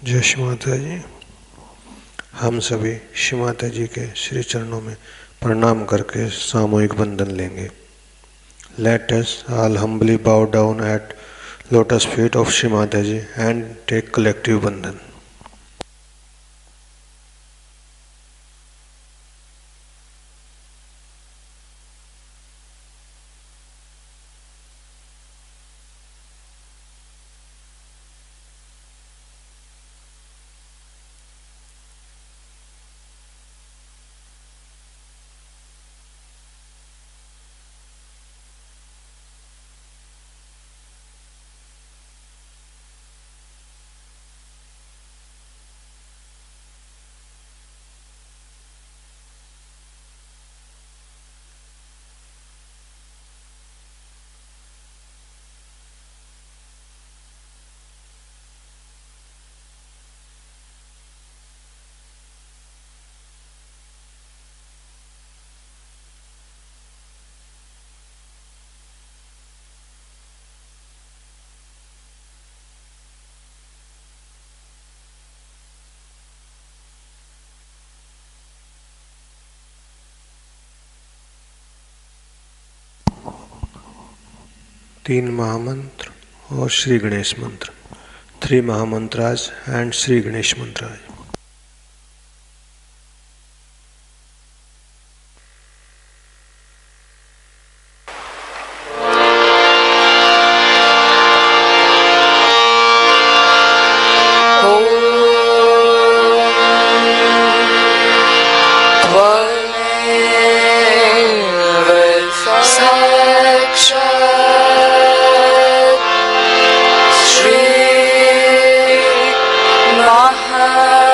जय श्री माता जी। हम सभी श्री माता जी के श्री चरणों में प्रणाम करके सामूहिक बंधन लेंगे। Let us all humbly bow down at lotus feet of Shri Mata Ji and take collective bandhan. तीन महामंत्र और श्री गणेश मंत्र, 3 महामंत्राज and Shri Ganesh मंत्राज। Shri Maha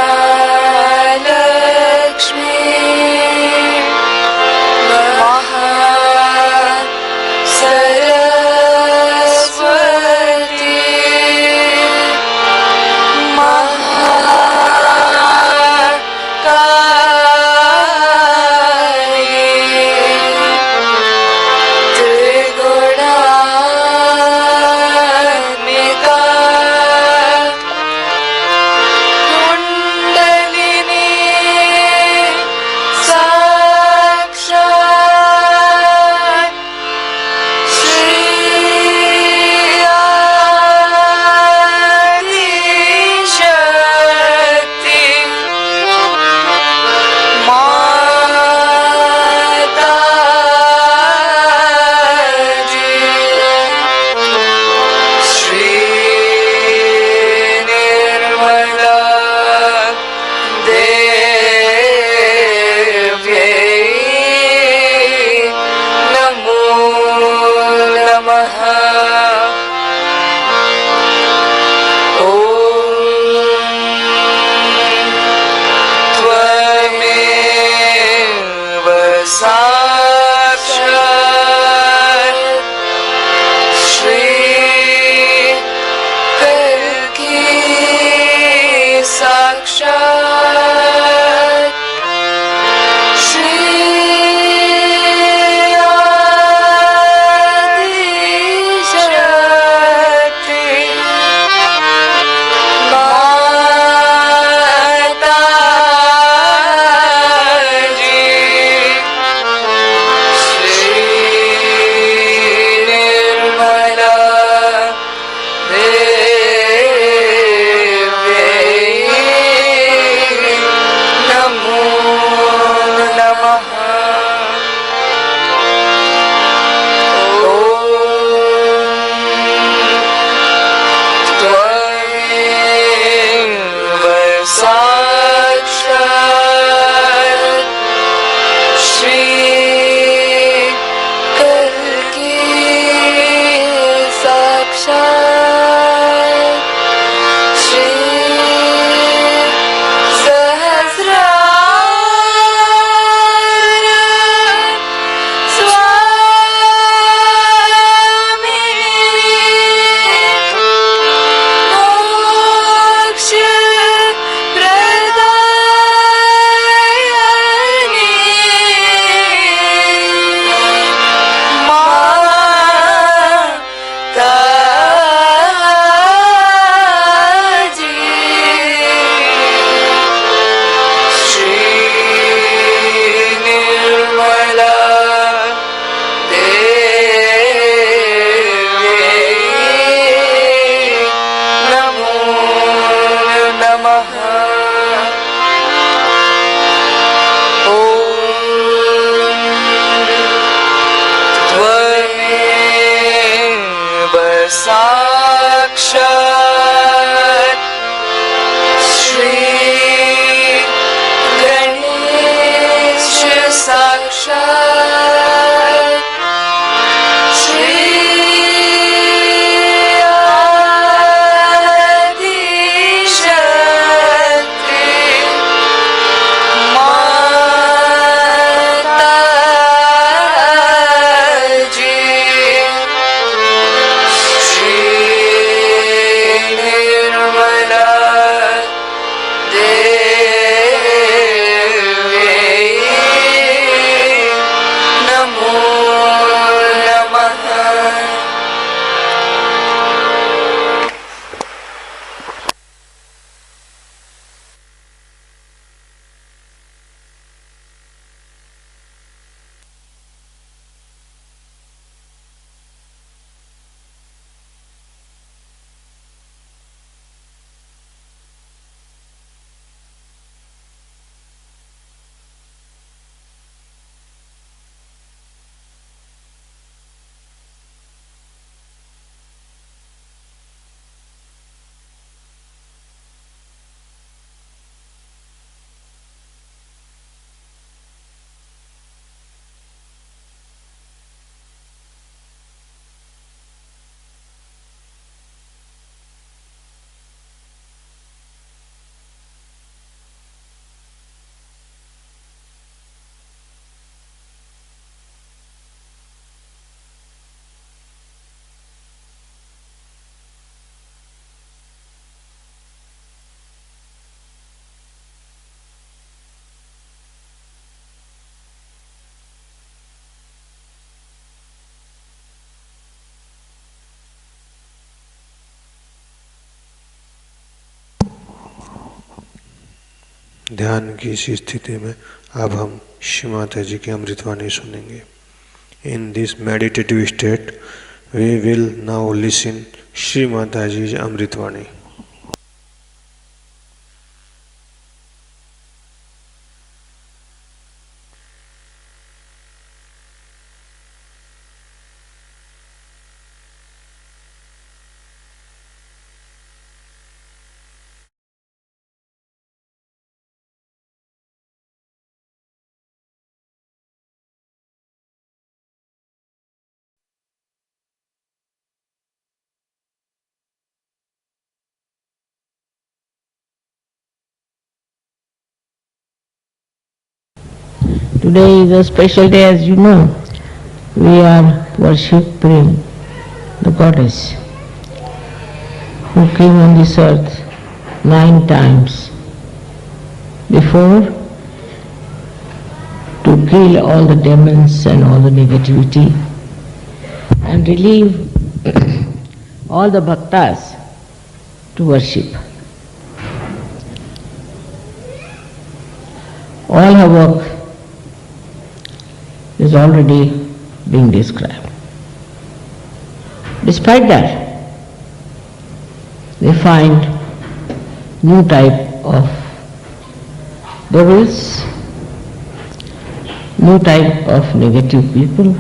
Sakshat Shri Ganesha Sakshat Shri Adi Shakti Mataji Shri Nirmal Dham Namo Namaha. ध्यान की इसी स्थिति में अब हम श्री माता जी की अमृतवाणी सुनेंगे. In this meditative state we will now listen Shri Mata ji अमृतवाणी. Today is a special day, as you know. We are worshipping the goddess who came on this earth 9 times before to kill all the demons and all the negativity and relieve all the bhaktas to worship. All her work is already being described. Despite that, they find new type of devils, new type of negative people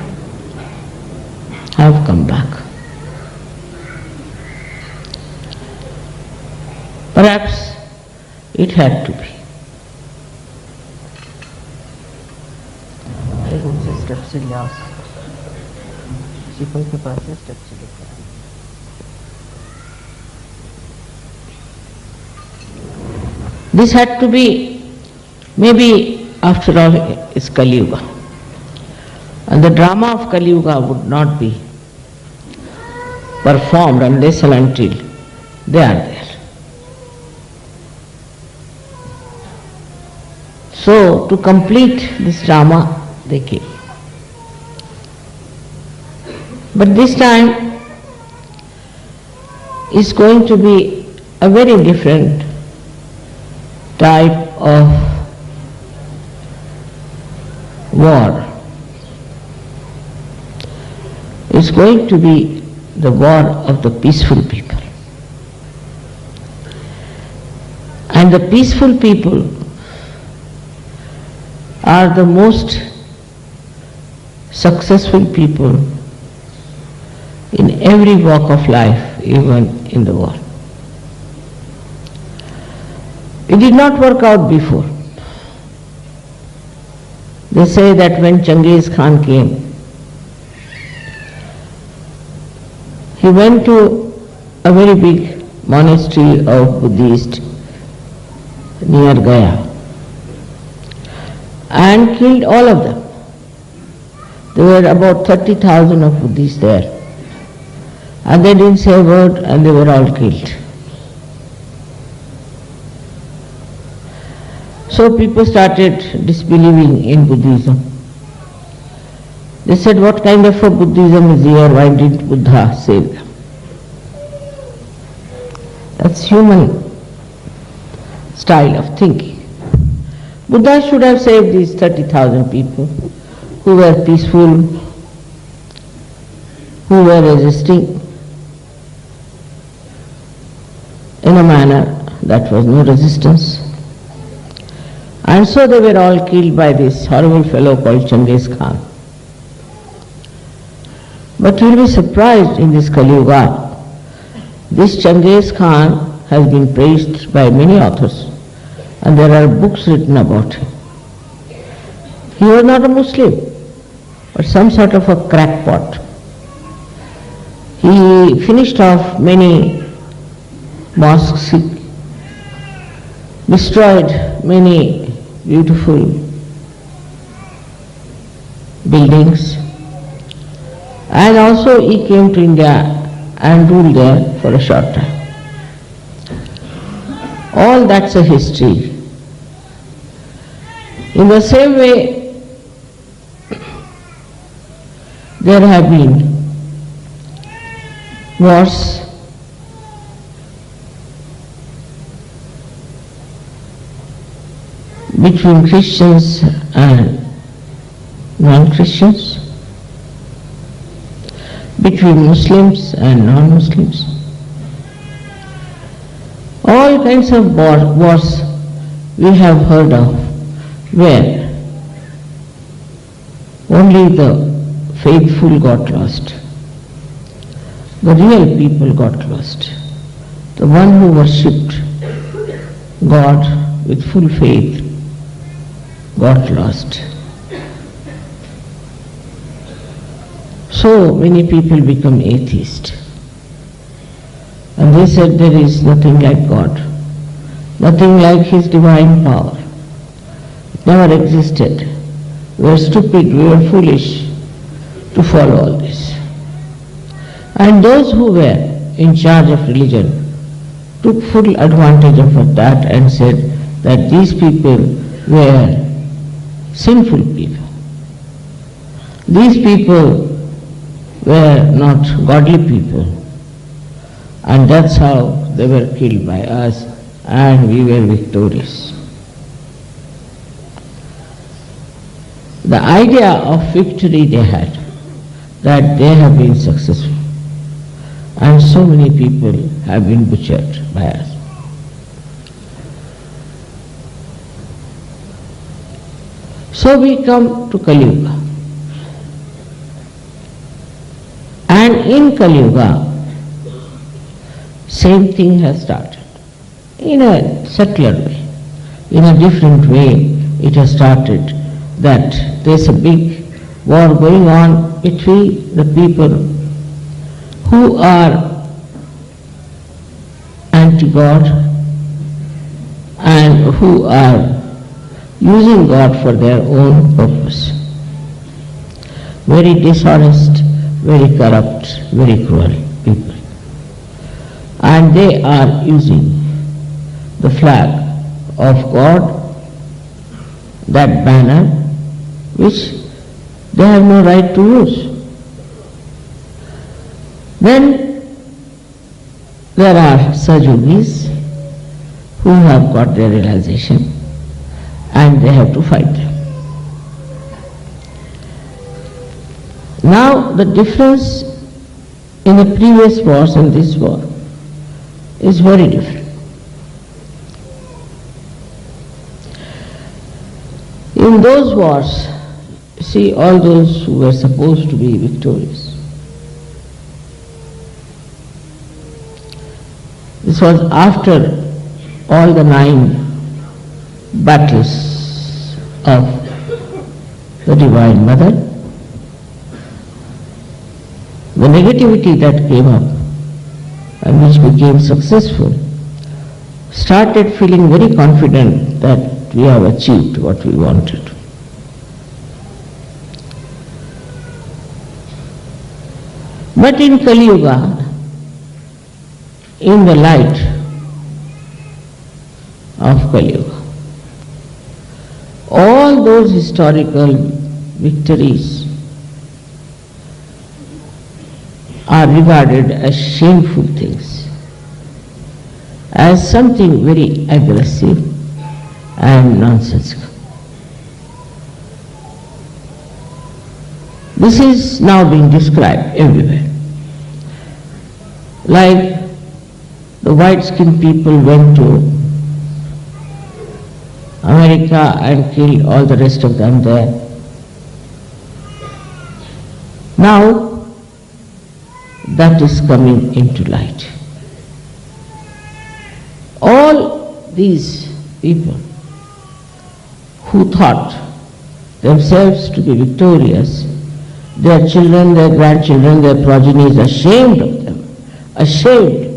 have come back. Perhaps it had to be. This had to be, maybe after all is Kali Yuga. And the drama of Kali Yuga would not be performed unless and until they are there. So, to complete this drama, they came. But this time is going to be a very different type of war. It's going to be the war of the peaceful people. And the peaceful people are the most successful people in every walk of life, even in the war. It did not work out before. They say that when Genghis Khan came, he went to a very big monastery of Buddhists near Gaya and killed all of them. There were about 30,000 of Buddhists there, and they didn't say a word and they were all killed. So people started disbelieving in Buddhism. They said, what kind of a Buddhism is here? Why didn't Buddha save them? That's human style of thinking. Buddha should have saved these 30,000 people who were peaceful, who were resisting in a manner that was no resistance. And so they were all killed by this horrible fellow called Genghis Khan. But you will be surprised in this Kali Yuga. This Genghis Khan has been praised by many authors, and there are books written about him. He was not a Muslim, but some sort of a crackpot. He finished off many mosques, he destroyed many beautiful buildings, and also he came to India and ruled there for a short time. All that's a history. In the same way, there have been wars between Christians and non-Christians, between Muslims and non-Muslims. All kinds of wars we have heard of, where only the faithful got lost. The real people got lost. The one who worshipped God with full faith got lost. So many people become atheists. And they said there is nothing like God, nothing like His divine power. It never existed. We are stupid, we are foolish to follow all this. And those who were in charge of religion took full advantage of that and said that these people were sinful people. These people were not godly people, and that's how they were killed by us, and we were victorious. The idea of victory they had, that they have been successful, and so many people have been butchered by us. So we come to Kali Yuga. And in Kali Yuga, same thing has started. In a subtler way, in a different way, it has started that there's a big war going on between the people who are anti-God and who are using God for their own purpose. Very dishonest, very corrupt, very cruel people. And they are using the flag of God, that banner, which they have no right to use. Then there are Sajogis who have got their realization and they have to fight them. Now the difference in the previous wars and this war is very different. In those wars, see, all those who were supposed to be victorious, This was after all the 9 battles of the Divine Mother. The negativity that came up and which became successful started feeling very confident that we have achieved what we wanted. But in Kali Yuga, in the light of Kali Yuga, all those historical victories are regarded as shameful things, as something very aggressive and nonsensical. This is now being described everywhere. Like the white-skinned people went to America and killed all the rest of them there. Now that is coming into light. All these people who thought themselves to be victorious, their children, their grandchildren, their progenies ashamed of them, ashamed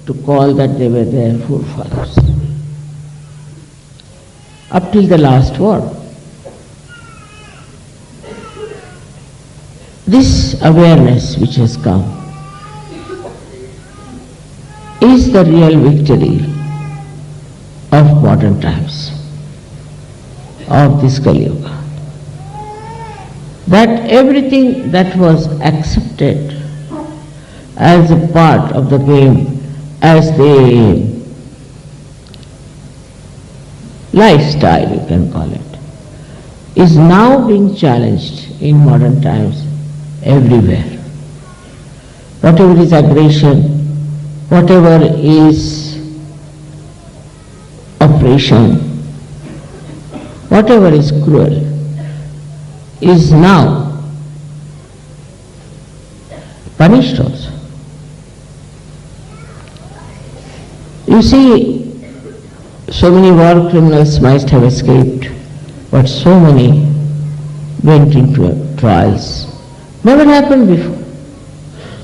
to call that they were their forefathers. Up till the last war. This awareness which has come is the real victory of modern times, of this Kali Yuga. That everything that was accepted as a part of the game, as the lifestyle you can call it, is now being challenged in modern times everywhere. Whatever is aggression, whatever is oppression, whatever is cruel, is now punished also. You see, so many war criminals might have escaped, but so many went into trials. Never happened before.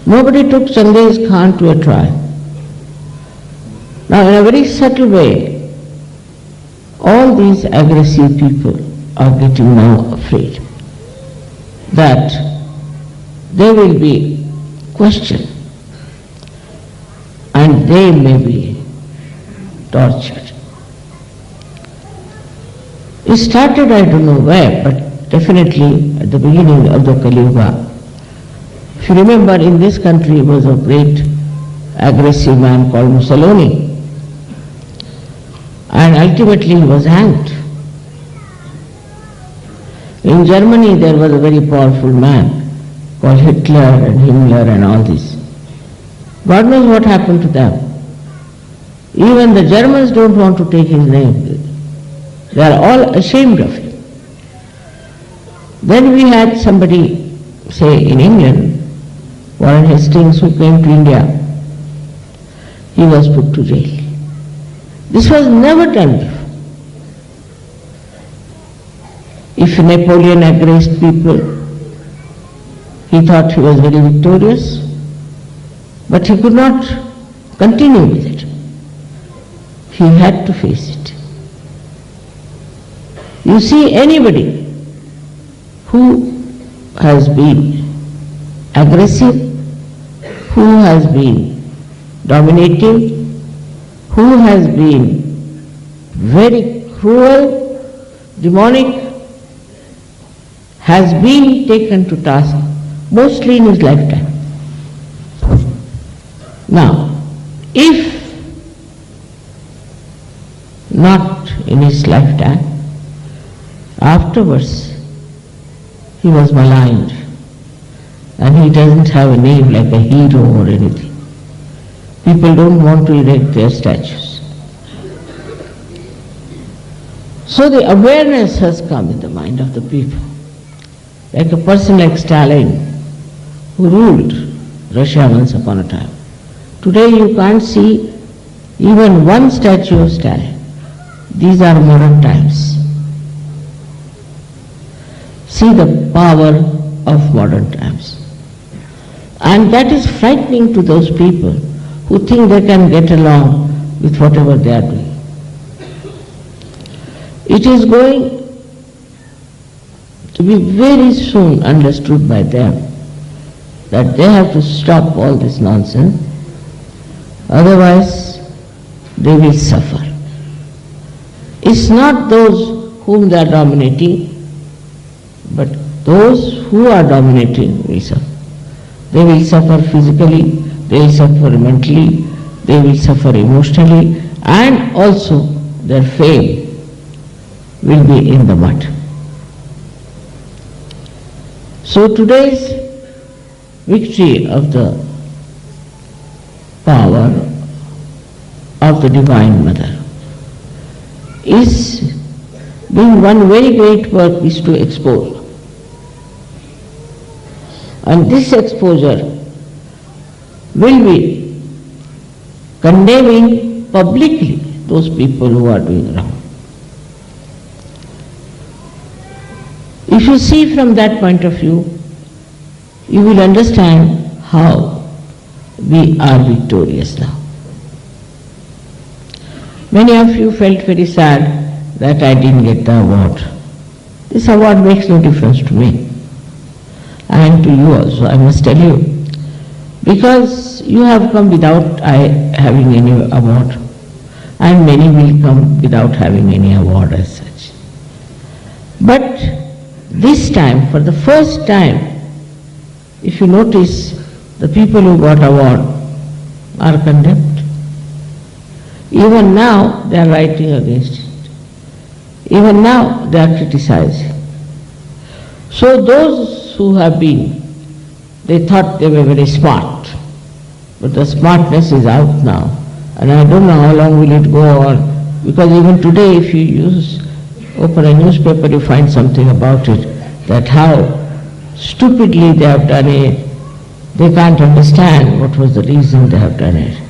Nobody took Changiz Khan to a trial. Now, in a very subtle way, all these aggressive people are getting now afraid that they will be questioned and they may be tortured. It started, I don't know where, but definitely at the beginning of the Kali Yuga. If you remember, in this country was a great aggressive man called Mussolini, and ultimately he was hanged. In Germany there was a very powerful man called Hitler and Himmler and all this. God knows what happened to them. Even the Germans don't want to take his name. They are all ashamed of him. Then we had somebody, say in England, Warren Hastings, who came to India. He was put to jail. This was never done before. If Napoleon aggressed people, he thought he was very victorious, but he could not continue with it. He had to face it. You see, anybody who has been aggressive, who has been dominating, who has been very cruel, demonic, has been taken to task mostly in his lifetime. Now, if not in his lifetime, afterwards he was maligned and he doesn't have a name like a hero or anything. People don't want to erect their statues. So the awareness has come in the mind of the people. Like a person like Stalin, who ruled Russia once upon a time. Today you can't see even one statue of stand. These are modern times. See the power of modern times. And that is frightening to those people who think they can get along with whatever they are doing. It is going to be very soon understood by them that they have to stop all this nonsense, otherwise they will suffer. It's not those whom they are dominating, but those who are dominating will suffer. They will suffer physically, they will suffer mentally, they will suffer emotionally, and also their fame will be in the mud. So today's victory of the power of the Divine Mother is being one very great work is to expose. And this exposure will be condemning publicly those people who are doing wrong. If you see from that point of view, you will understand how we are victorious now. Many of you felt very sad that I didn't get the award. This award makes no difference to me. And to you also, I must tell you, because you have come without having any award, and many will come without having any award as such. But this time, for the first time, if you notice, the people who got award are condemned. Even now they are writing against it. Even now they are criticizing. So those who have been, they thought they were very smart, but the smartness is out now, and I don't know how long will it go on, because even today if you open a newspaper you find something about it, that how stupidly they have done it. They can't understand what was the reason they have done it.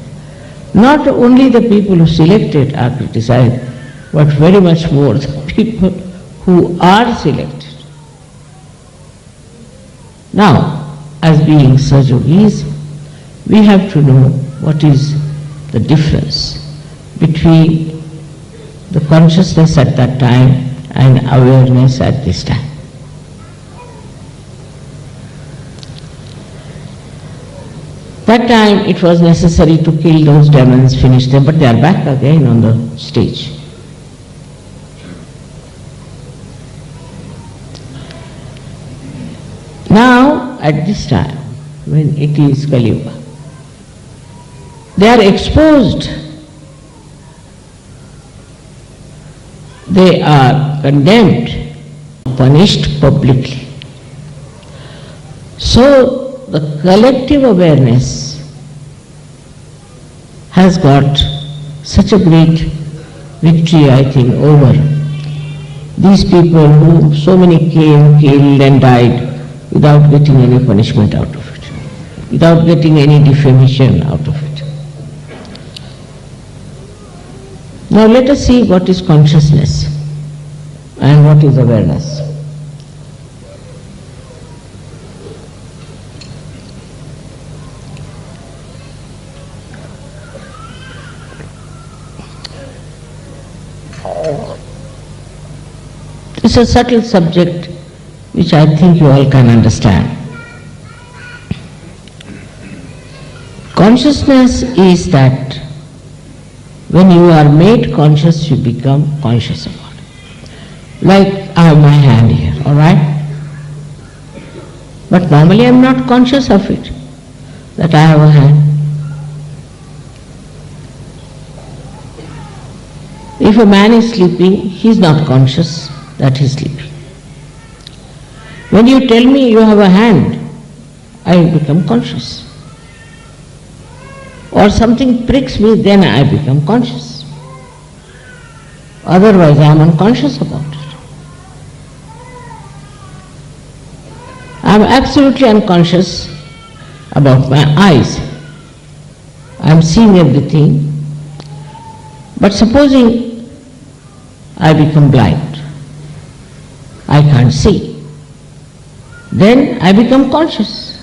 Not only the people who selected are criticized, but very much more the people who are selected. Now, as being Sahajogis, we have to know what is the difference between the consciousness at that time and awareness at this time. That time it was necessary to kill those demons, finish them, but they are back again on the stage. Now, at this time, when it is Kali Yuga, they are exposed, they are condemned, punished publicly. So, the collective awareness has got such a great victory, I think, over these people who so many came, killed and died without getting any punishment out of it, without getting any defamation out of it. Now let us see what is consciousness and what is awareness. It's a subtle subject which I think you all can understand. Consciousness is that when you are made conscious, you become conscious about it. Like I have my hand here, all right? But normally I am not conscious of it, that I have a hand. If a man is sleeping, he is not conscious that he is sleeping. When you tell me you have a hand, I become conscious. Or something pricks me, then I become conscious. Otherwise I am unconscious about it. I am absolutely unconscious about my eyes. I am seeing everything. But supposing I become blind, I can't see, then I become conscious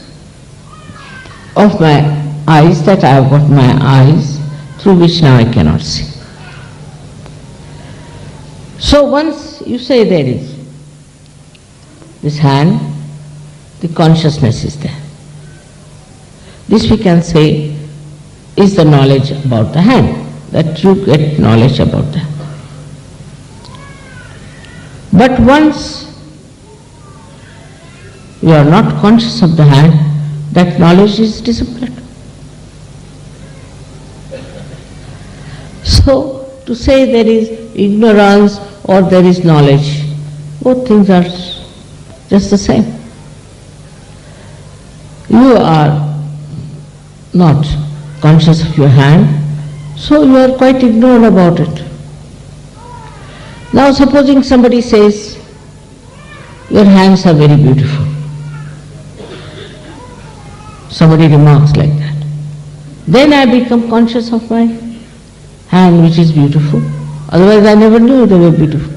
of my eyes, that I have got my eyes through which now I cannot see. So once you say there is this hand, the consciousness is there. This we can say is the knowledge about the hand, that you get knowledge about that. But once you are not conscious of the hand, that knowledge is disappeared. So, to say there is ignorance or there is knowledge, both things are just the same. You are not conscious of your hand, so you are quite ignorant about it. Now supposing somebody says, your hands are very beautiful. Somebody remarks like that. Then I become conscious of my hand which is beautiful. Otherwise I never knew they were beautiful.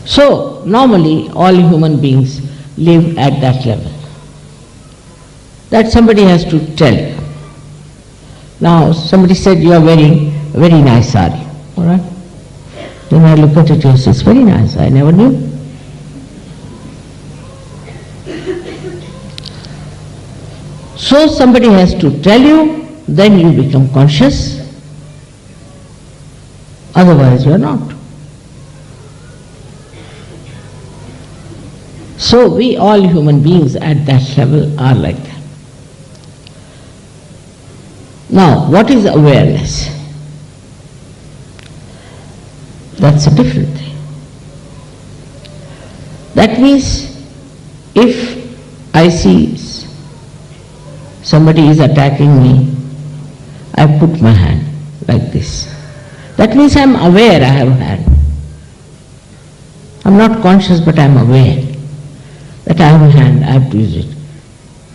So normally all human beings live at that level. That somebody has to tell you. Now somebody said you are wearing a very nice sari. Alright? Then I look at it and say, it's very nice, I never knew. So somebody has to tell you, then you become conscious, otherwise you are not. So we all human beings at that level are like that. Now, what is awareness? That's a different thing. That means if I see somebody is attacking me, I put my hand like this. That means I am aware I have a hand. I am not conscious, but I am aware that I have a hand, I have to use it.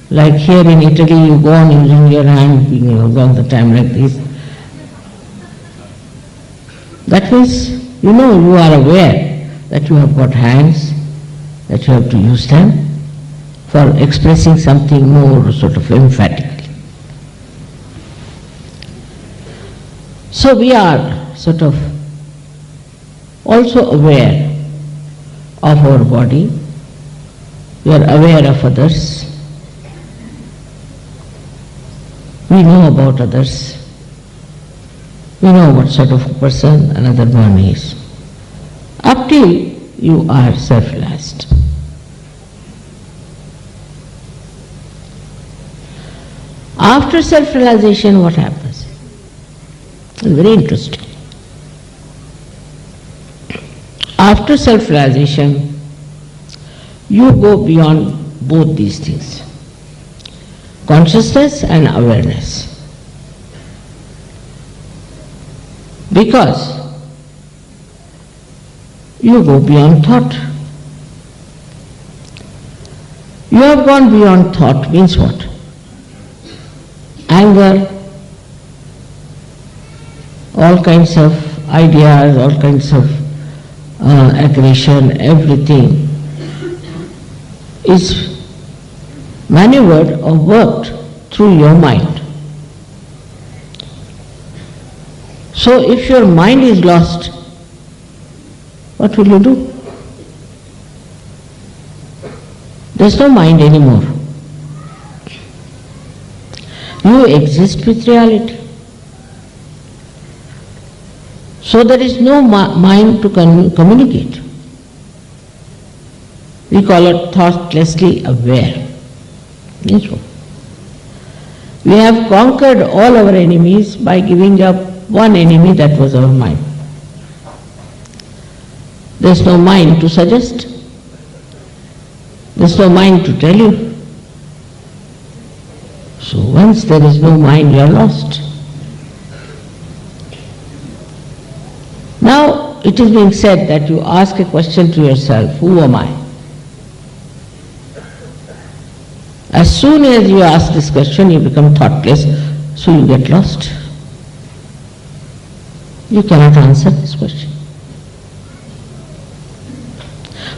Like here in Italy, you go on using your hand all the time like this. That means, you are aware that you have got hands, that you have to use them for expressing something more sort of emphatically. So we are sort of also aware of our body, we are aware of others, we know about others, we know what sort of a person another one is, up till you are self-realized. After self-realization, what happens? It's very interesting. After self-realization, you go beyond both these things, consciousness and awareness. Because you go beyond thought. You have gone beyond thought means what? Anger, all kinds of ideas, all kinds of aggression, everything is maneuvered or worked through your mind. So if your mind is lost, what will you do? There's no mind anymore. You exist with reality. So there is no mind to communicate. We call it thoughtlessly aware. Yes. We have conquered all our enemies by giving up one enemy, that was our mind. There's no mind to suggest. There's no mind to tell you. So once there is no mind, you are lost. Now it is being said that you ask a question to yourself, who am I? As soon as you ask this question, you become thoughtless, So you get lost. You cannot answer this question.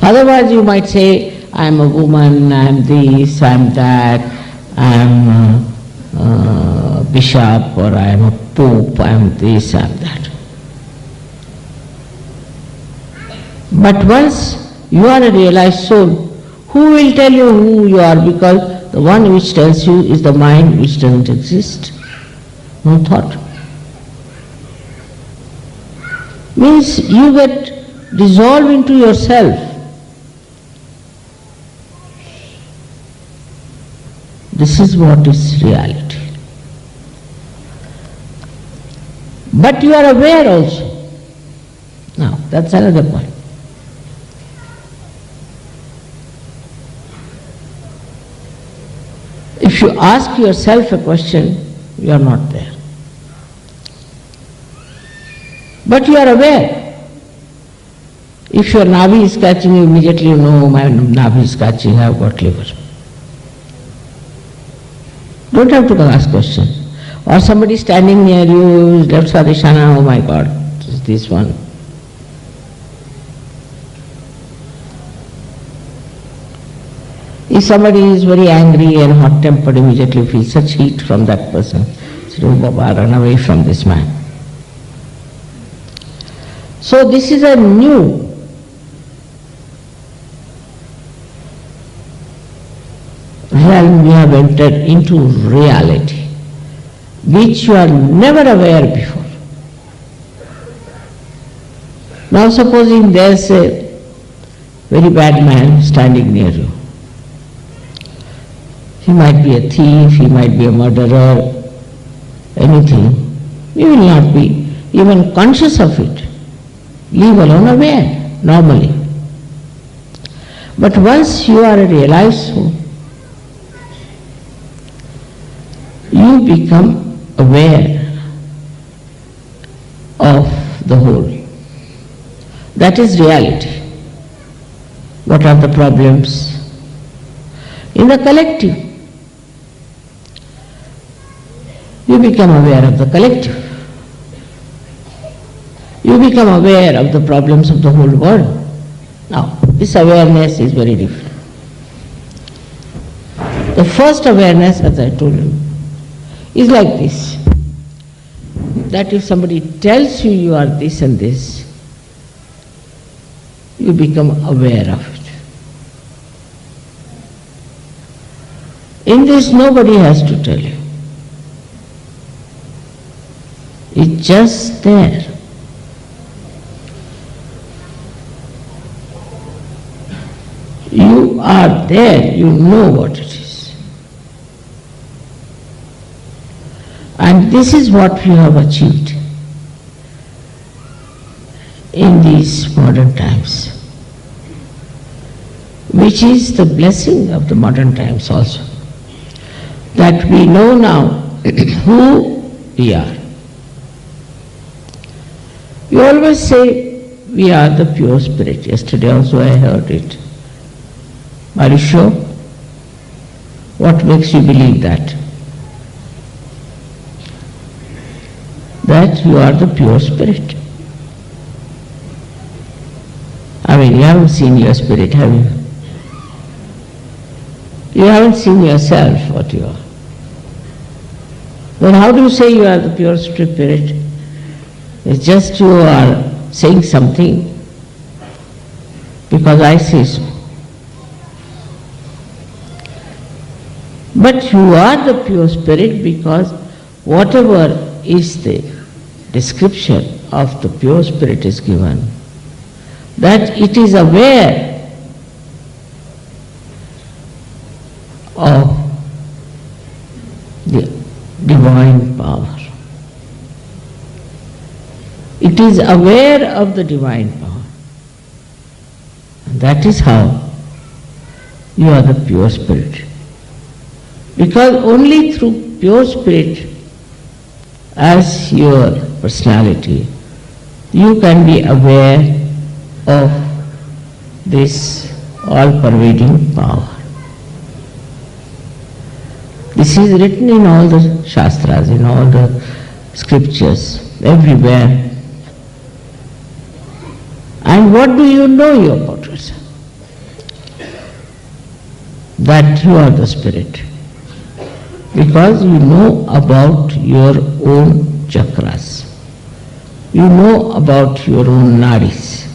Otherwise you might say, I am a woman, I am this, I am that, I am a bishop, or I am a pope, I am this, I am that. But once you are a realized soul, who will tell you who you are? Because the one which tells you is the mind which doesn't exist. No thought. Means you get dissolved into yourself. This is what is reality. But you are aware also. Now, that's another point. If you ask yourself a question, you are not there. But you are aware. If your navi is catching, you immediately know, my navi is catching, I have got liver. Don't have to ask question. Or somebody standing near you, left Sadhishana, oh my God, is this one. If somebody is very angry and hot-tempered, immediately feel such heat from that person. Say, oh Baba, run away from this man. So this is a new realm we have entered into, reality, which you are never aware before. Now supposing there is a very bad man standing near you. He might be a thief, he might be a murderer, anything. You will not be even conscious of it, leave alone aware, normally. But once you are a realized soul, you become aware of the whole. That is reality. What are the problems? In the collective, you become aware of the collective. You become aware of the problems of the whole world. Now, this awareness is very different. The first awareness, as I told you, is like this. That if somebody tells you you are this and this, you become aware of it. In this, nobody has to tell you. It's just there. You are there, you know what it is. And this is what we have achieved in these modern times, which is the blessing of the modern times also, that we know now who we are. You always say we are the pure spirit. Yesterday also I heard it. Are you sure? What makes you believe that? That you are the pure spirit. I mean, you haven't seen your spirit, have you? You haven't seen yourself, what you are. Then how do you say you are the pure spirit? It's just you are saying something because I say so. But you are the pure spirit because whatever is the description of the pure spirit is given, that it is aware of the divine power. It is aware of the divine power. And that is how you are the pure spirit. Because only through pure spirit as your personality, you can be aware of this all-pervading power. The This is written in all the Shastras, in all the scriptures, everywhere. And what do you know about yourself? That you are the spirit. Because you know about your own chakras. You know about your own nadis.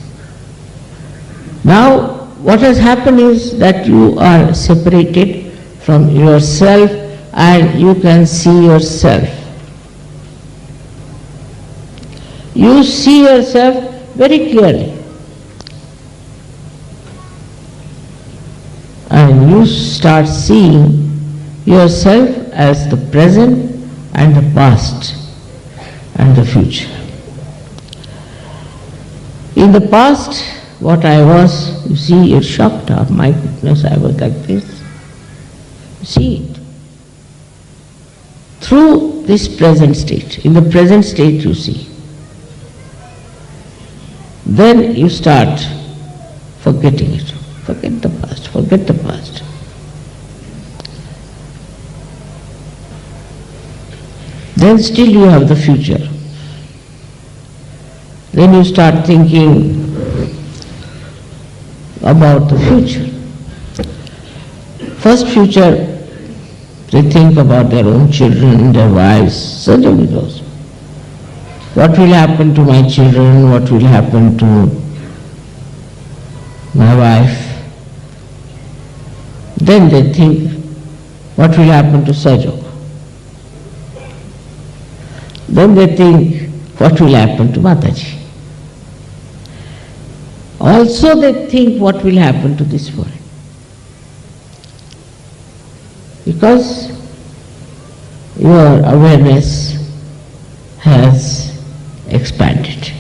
Now, what has happened is that you are separated from yourself and you can see yourself. You see yourself very clearly. And you start seeing yourself as the present and the past and the future. In the past, what I was, you see, you're shocked. Oh my goodness, I was like this. You see it. Through this present state. In the present state you see. Then you start forgetting it. Forget the past, forget the past. Then still you have the future. Then you start thinking about the future. First future, they think about their own children, their wives, certainly those. What will happen to my children? What will happen to my wife? Then they think, what will happen to Sajok? Then they think, what will happen to Mataji? Also they think what will happen to this world. Because your awareness has expanded.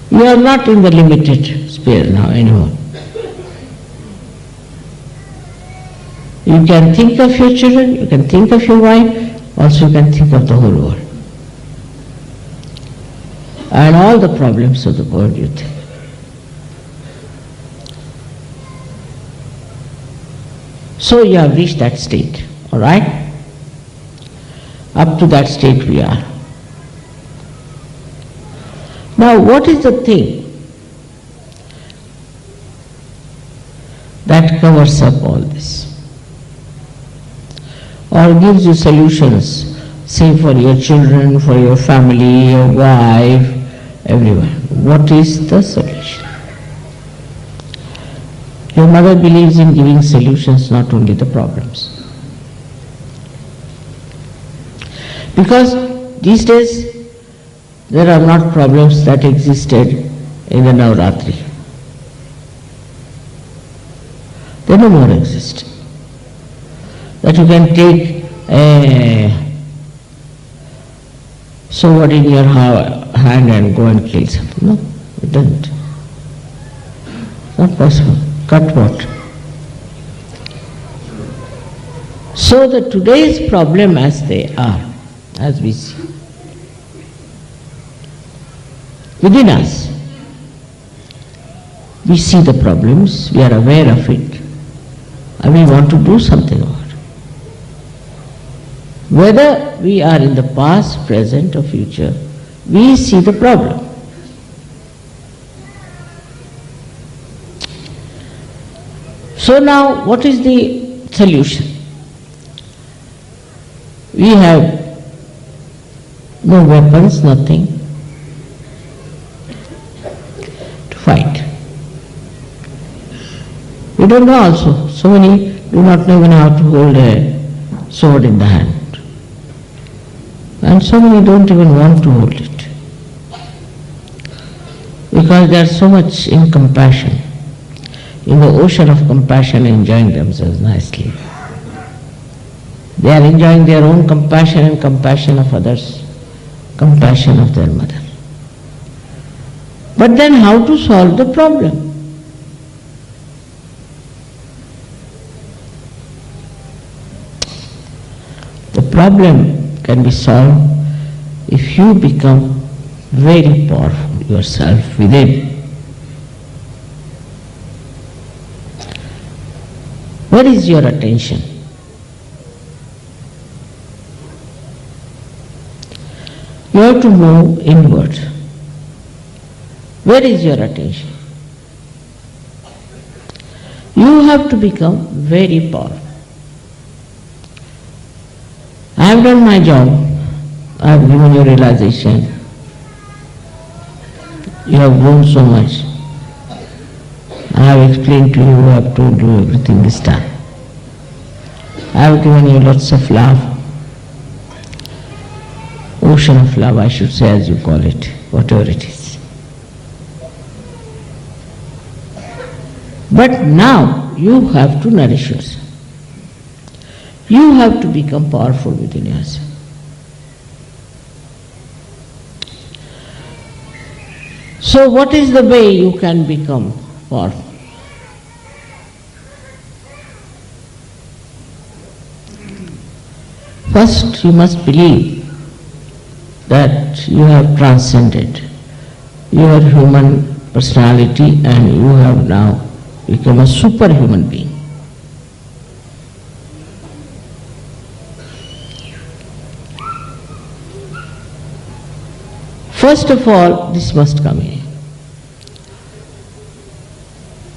You are not in the limited sphere now anymore. You can think of your children, you can think of your wife, also you can think of the whole world. And all the problems of the world you think. So you have reached that state, all right? Up to that state we are. Now what is the thing that covers up all this? Or gives you solutions, say for your children, for your family, your wife, everyone. What is the solution? Your mother believes in giving solutions, not only the problems. Because these days there are not problems that existed in the Navratri. They no more exist. That you can take a sword in your hand and go and kill something. No, it doesn't. It's not possible. Cut what? So the today's problem as they are, as we see, within us, we see the problems, we are aware of it, and we want to do something about it. Whether we are in the past, present or future, we see the problem. So now, what is the solution? We have no weapons, nothing to fight. We don't know also. So many do not even know how to hold a sword in the hand. And so many don't even want to hold it. Because they are so much in compassion, in the ocean of compassion, enjoying themselves nicely. They are enjoying their own compassion and compassion of others, compassion of their mother. But then how to solve the problem? The problem can be solved if you become very powerful yourself within. Where is your attention? You have to move inward. Where is your attention? You have to become very powerful. I have done my job. I have given you realization. You have grown so much. I have explained to you, I have told you everything this time. I have given you lots of love. Ocean of love, I should say, as you call it, whatever it is. But now you have to nourish yourself. You have to become powerful within yourself. So what is the way you can become powerful? First, you must believe that you have transcended your human personality and you have now become a superhuman being. First of all, this must come in.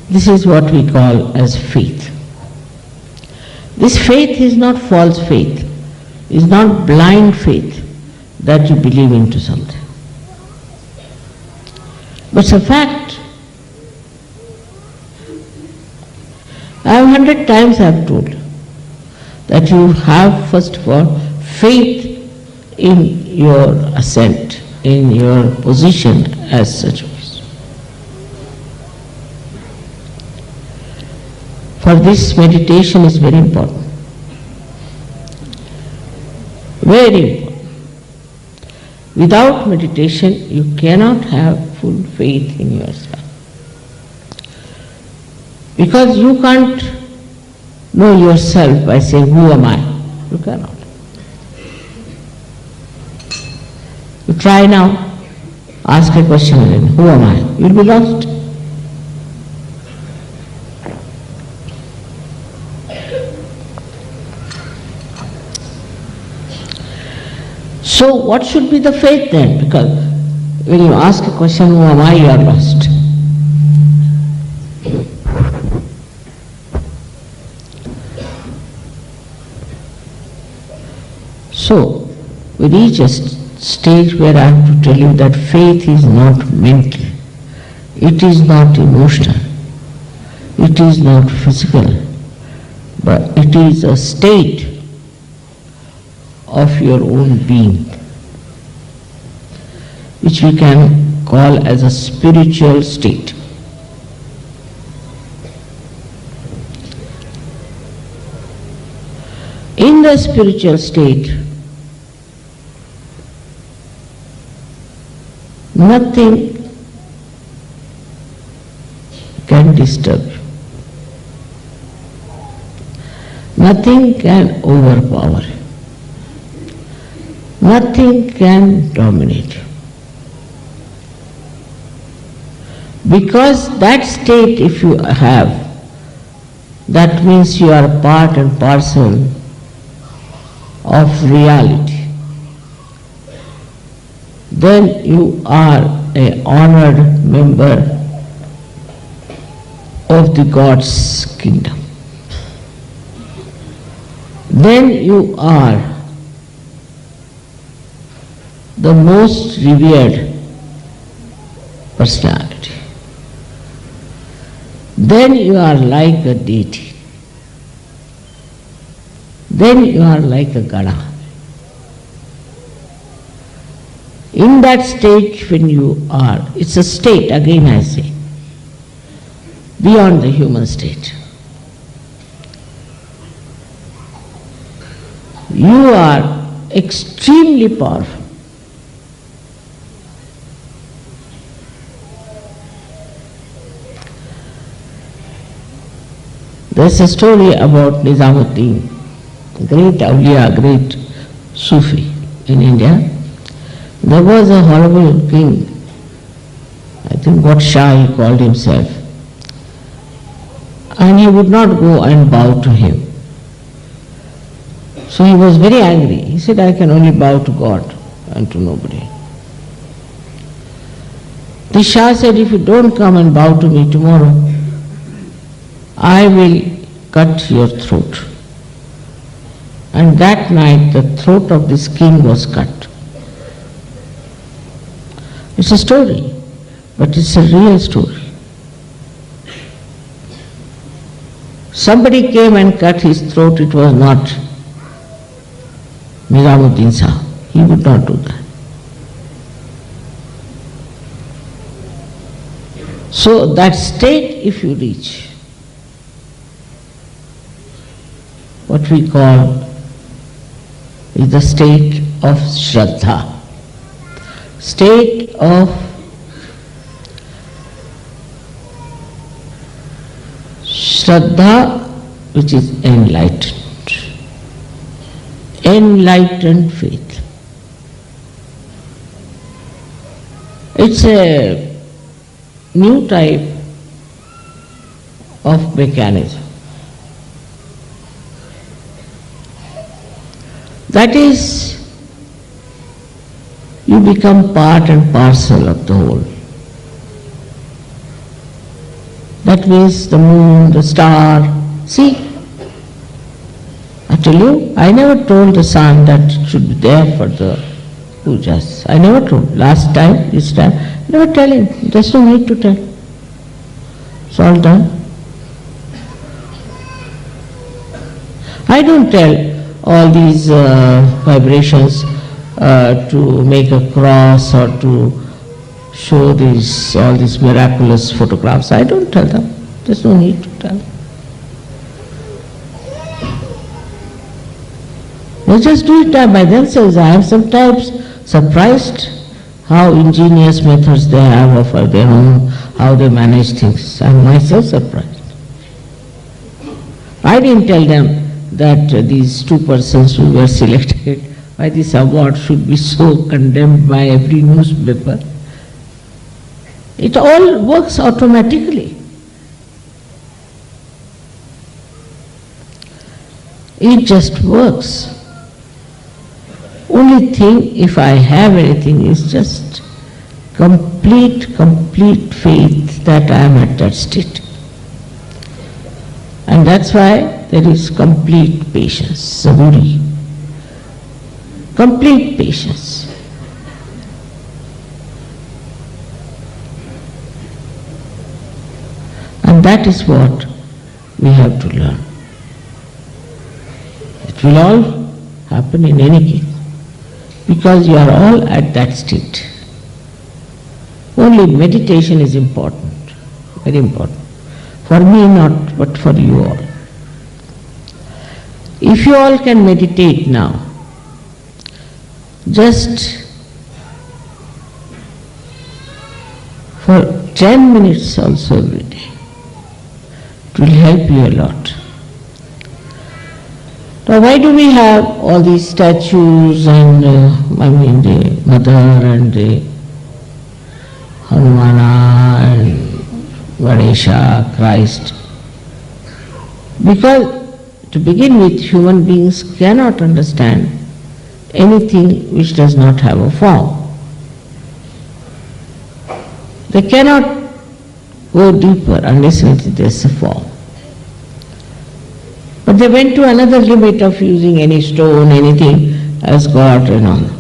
This is what we call as faith. This faith is not false faith, is not blind faith that you believe into something. But it's a fact. I have 100 times I have told that you have first of all faith in your ascent, in your position as such. For this, meditation is very important. Very important. Without meditation, you cannot have full faith in yourself. Because you can't know yourself by saying, who am I? You cannot. You try now, ask a question again, who am I? You'll be lost. So what should be the faith then? Because when you ask a question, who am I, you are lost. So we reach a stage where I have to tell you that faith is not mental, it is not emotional, it is not physical, but it is a state of your own being, which we can call as a spiritual state. In the spiritual state, nothing can disturb you. Nothing can overpower you. Nothing can dominate you. Because that state, if you have, that means you are part and parcel of reality. Then you are an honored member of the God's kingdom. Then you are the most revered personality. Then you are like a deity. Then you are like a Gana. In that stage when you are, it's a state, again I say, beyond the human state. You are extremely powerful. There's a story about Nizamuddin, great awliya, great Sufi in India. There was a horrible king, I think what Shah he called himself. and he would not go and bow to him. So he was very angry. He said, I can only bow to God and to nobody. The Shah said, if you don't come and bow to me tomorrow, I will cut your throat. And that night the throat of this king was cut. It's a story, but it's a real story. Somebody came and cut his throat, it was not Nizamuddin Shah. He would not do that. So that state, if you reach, what we call is the state of Shraddha. State of Shraddha, which is enlightened. Enlightened faith. It's a new type of mechanism. That is, you become part and parcel of the whole. That means the moon, the star. See, I tell you, I never told the sun that it should be there for the pujas. I never told. Last time, this time, never tell him. There's no need to tell. It's all done. I don't tell all these vibrations to make a cross or to show all these miraculous photographs. I don't tell them. There's no need to tell. They just do it by themselves. I am sometimes surprised how ingenious methods they have of their own, how they manage things. I am myself surprised. I didn't tell them that these two persons who were selected by this award should be so condemned by every newspaper. It all works automatically. It just works. Only thing, if I have anything, is just complete faith that I am at that state. And that's why there is complete patience, saburi. Complete patience. And that is what we have to learn. It will all happen in any case, because you are all at that state. Only meditation is important, very important. For me not, but for you all. If you all can meditate now, just for 10 minutes also every day, it will help you a lot. Now why do we have all these statues and the Mother and the Hanumana and Ganesha, Christ? Because to begin with, human beings cannot understand anything which does not have a form. They cannot go deeper unless there is a form. But they went to another limit of using any stone, anything as God and all.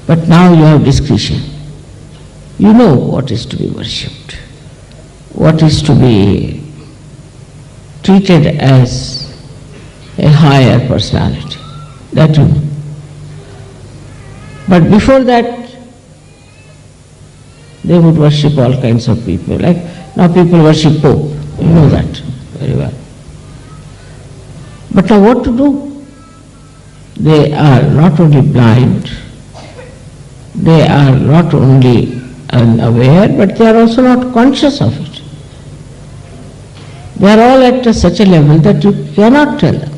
But now you have discretion. You know what is to be worshipped, what is to be treated as a higher personality. That you know. But before that, they would worship all kinds of people. Like now people worship Pope. You know that very well. But now what to do? They are not only blind, they are not only unaware, but they are also not conscious of it. They are all at such a level that you cannot tell them.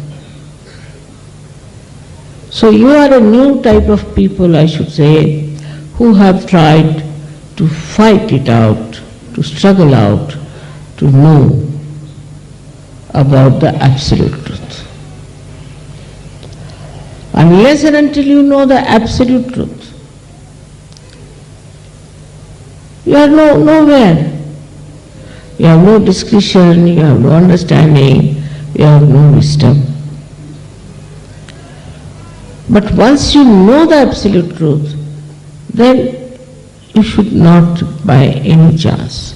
So you are a new type of people, I should say, who have tried to fight it out, to struggle out to know about the absolute truth. Unless and until you know the absolute truth, you are nowhere. You have no discretion, you have no understanding, you have no wisdom. But once you know the absolute truth, then you should not by any chance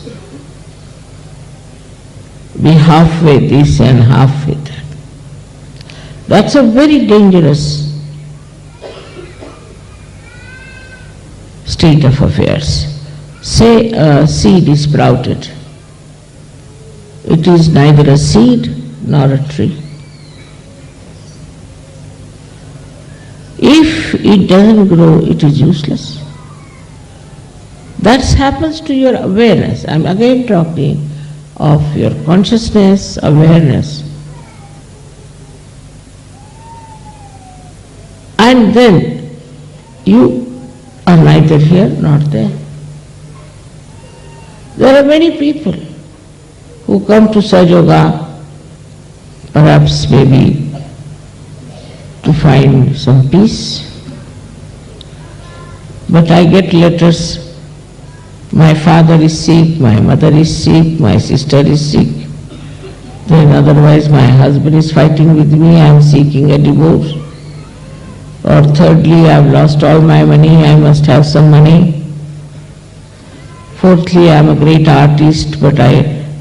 be halfway this and halfway that. That's a very dangerous state of affairs. Say a seed is sprouted. It is neither a seed nor a tree. If it doesn't grow, it is useless. That happens to your awareness. I'm again talking of your consciousness, awareness. And then you are neither here nor there. There are many people who come to Sajoga, perhaps maybe to find some peace. But I get letters, my father is sick, my mother is sick, my sister is sick. Then otherwise my husband is fighting with me, I am seeking a divorce. Or thirdly, I have lost all my money, I must have some money. Fourthly, I am a great artist, but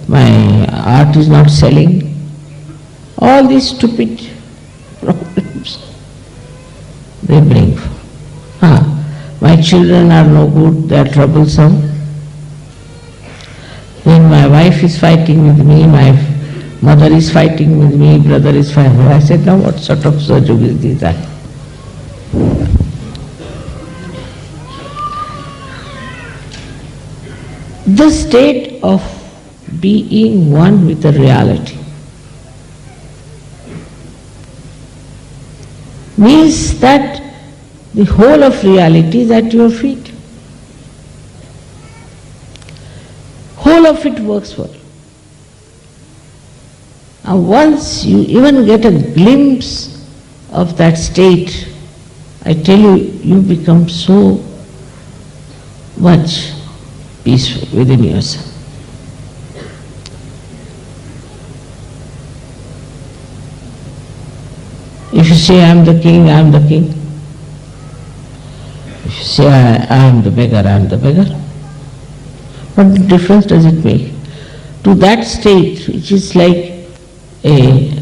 my art is not selling. All these stupid problems they bring. My children are no good, they are troublesome. Then my wife is fighting with me, my mother is fighting with me, brother is fighting. I said, now what sort of Sajoga is that? The state of being one with the reality means that the whole of reality is at your feet. Whole of it works for you. And once you even get a glimpse of that state, I tell you, you become so much peaceful within yourself. If you say, I am the king, I am the king. If you say, I am the beggar, I am the beggar. What difference does it make? To that state, which is like a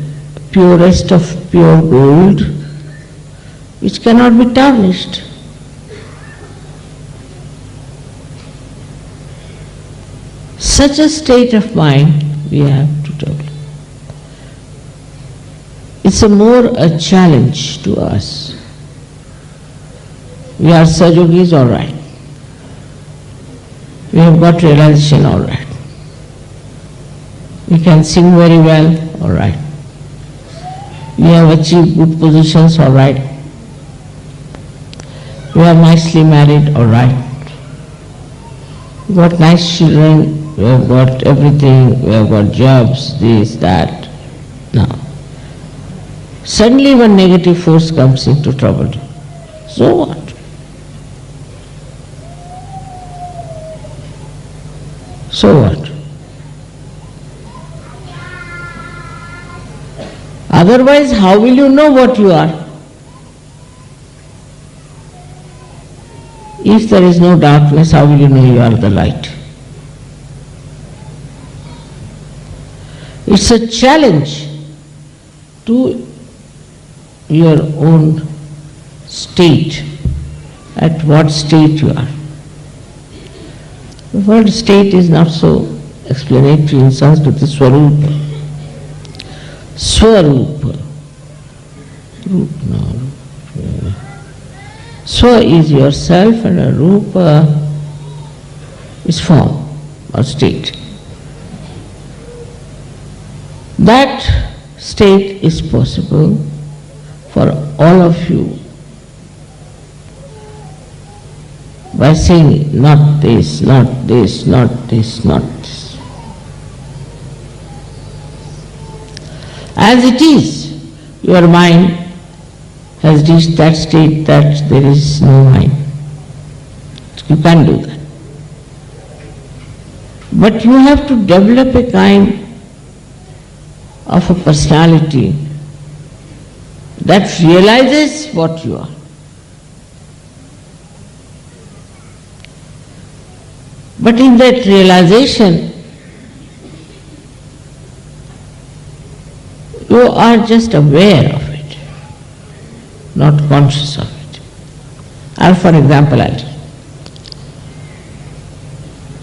purest of pure gold, which cannot be tarnished. Such a state of mind we have to develop. It's a challenge to us. We are Sajogis, all right. We have got realization, all right. We can sing very well, all right. We have achieved good positions, all right. We are nicely married, all right. We have got nice children, we have got everything, we have got jobs, this, that. Now, suddenly one negative force comes into trouble. So what? So what? Otherwise, how will you know what you are? If there is no darkness, how will you know you are the light? It's a challenge to your own state, at what state you are. The word state is not so explanatory in Sanskrit, it's Swarupa. Swarupa. Swa is yourself and a Rupa is form or state. That state is possible for all of you by saying not this, not this, not this, not this. As it is, your mind has reached that state that there is no mind. You can't do that. But you have to develop a kind of a personality that realizes what you are. But in that realization, you are just aware of it, not conscious of it. Or for example, I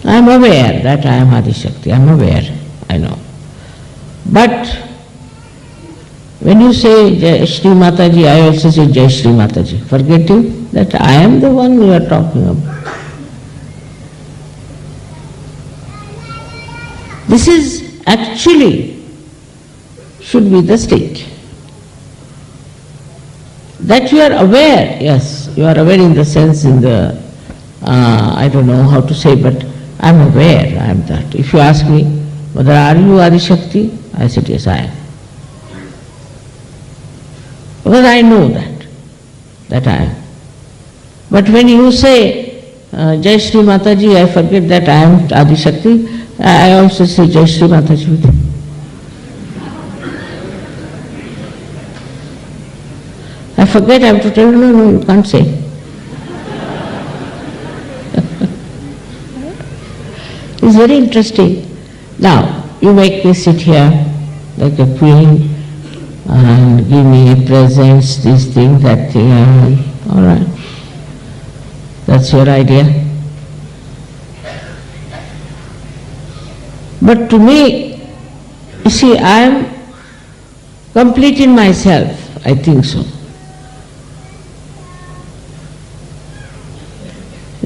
am aware that I am Adi Shakti, I am aware, I know. But when you say Jai Shri Mataji, I also say Jai Shri Mataji, forgetting that I am the one we are talking about. This is actually should be the state. That you are aware, yes, you are aware in the sense in the, I don't know how to say, but I am aware, I am that. If you ask me, Mother, are you Adi Shakti? I said, yes, I am. Because I know that I am. But when you say, Jai Shri Mataji, I forget that I am Adi Shakti, I also say Jai Shri Mataji with you. I forget, I have to tell you, no, you can't say. It's very interesting. Now, you make me sit here like a queen and give me presents, this thing, that thing, all right. That's your idea. But to me, you see, I am complete in myself, I think so.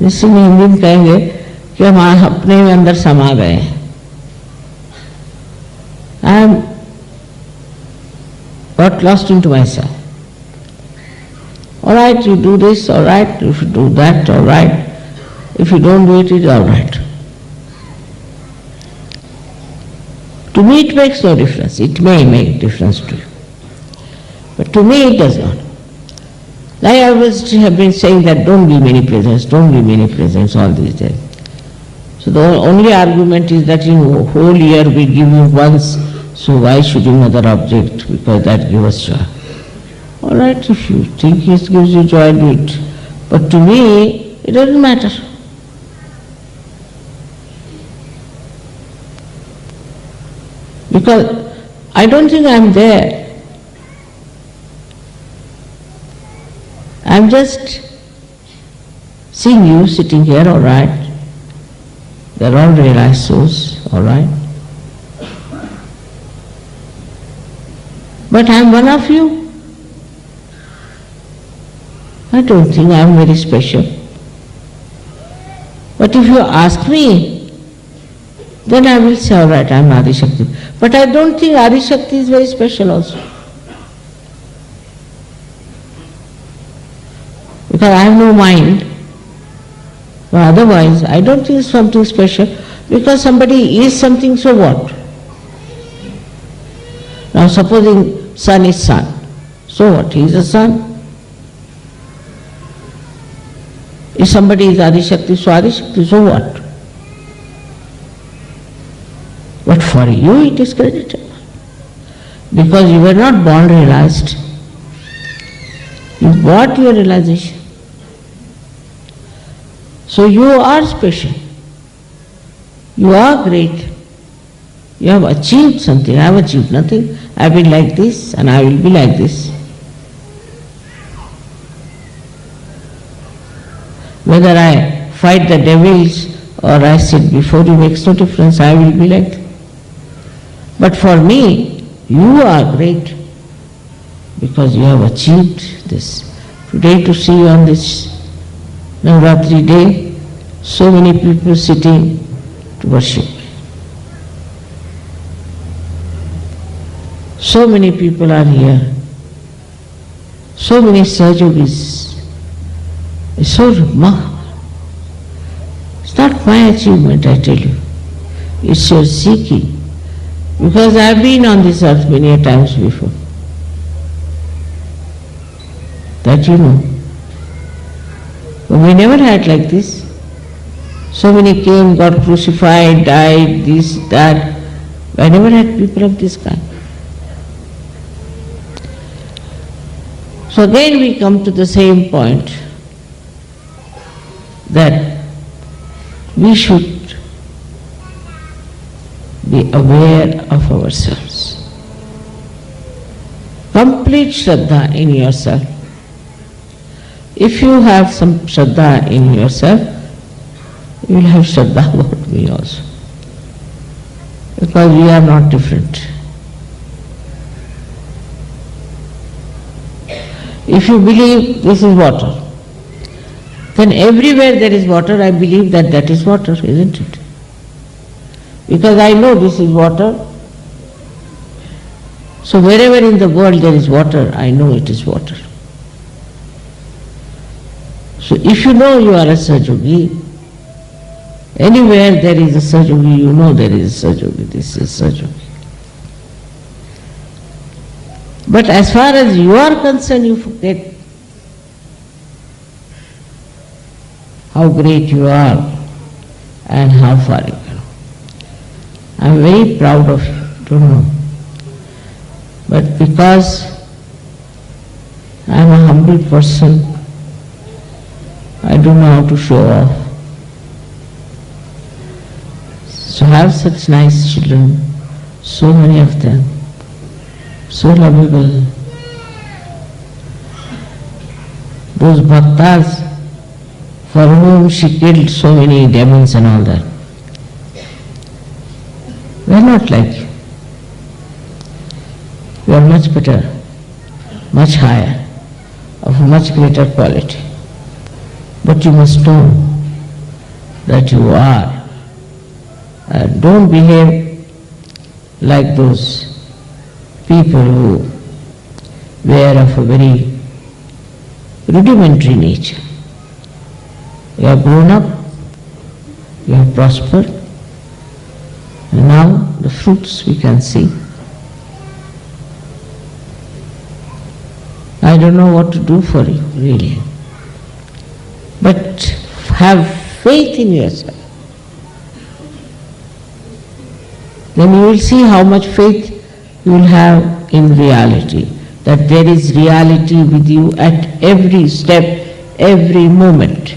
इसी में हिंदी में कहेंगे कि हम अपने में अंदर समा गए हैं. I am got lost into myself. All right, you do this, all right, if you do that, all right. If you don't do it, it's all right. To me it makes no difference. It may make difference to you. But to me it does not. Like I have been saying that don't give me any presents, don't give me any presents all these days. So the only argument is that in whole year we give you once, so why should you mother object? Because that gives us joy. All right, if you think it gives you joy, do it. But to me, it doesn't matter. Because I don't think I am there. I am just seeing you sitting here, all right. They are all realized souls, all right. But I am one of you. I don't think I am very special. But if you ask me, then I will say, all right, I am Adi Shakti. But I don't think Adi Shakti is very special also. Because I have no mind. But otherwise, I don't think it's something special. Because somebody is something, so what? Now supposing sun is sun. So what? He is a sun. If somebody is Adi Shakti, so what? But for you it is credited. Because you were not born realized. You got your realization. So you are special. You are great. You have achieved something. I have achieved nothing. I have been like this and I will be like this. Whether I fight the devils or I sit before you makes no difference. I will be like that. But for me, you are great because you have achieved this. Today to see you on this Navratri day, so many people sitting to worship. So many people are here. So many Sahajogis. It's so remarkable. not my achievement, I tell you. It's your seeking. Because I've been on this earth many a times before. That you know. But we never had like this. So many came, got crucified, died, this, that. I never had people of this kind. So again we come to the same point that we should be aware of ourselves. Complete Shraddha in yourself. If you have some Shraddha in yourself, you will have Shraddha about me also. Because we are not different. If you believe this is water, then everywhere there is water, I believe that that is water, isn't it? Because I know this is water. So wherever in the world there is water, I know it is water. So if you know you are a Sahajogi, anywhere there is a Sahajogi, you know there is a Sahajogi, this is Sahajogi. But as far as you are concerned, you forget how great you are and how far you can. I am very proud of you, don't know. But because I am a humble person, I don't know how to show off. So have such nice children, so many of them, so lovable. Those bhaktas for whom she killed so many demons and all that, we are not like you. We are much better, much higher, of much greater quality. But you must know that you are. Don't behave like those people who were of a very rudimentary nature. You have grown up, you have prospered, and now the fruits we can see. I don't know what to do for you, really. But have faith in yourself. Then you will see how much faith you will have in reality. That there is reality with you at every step, every moment.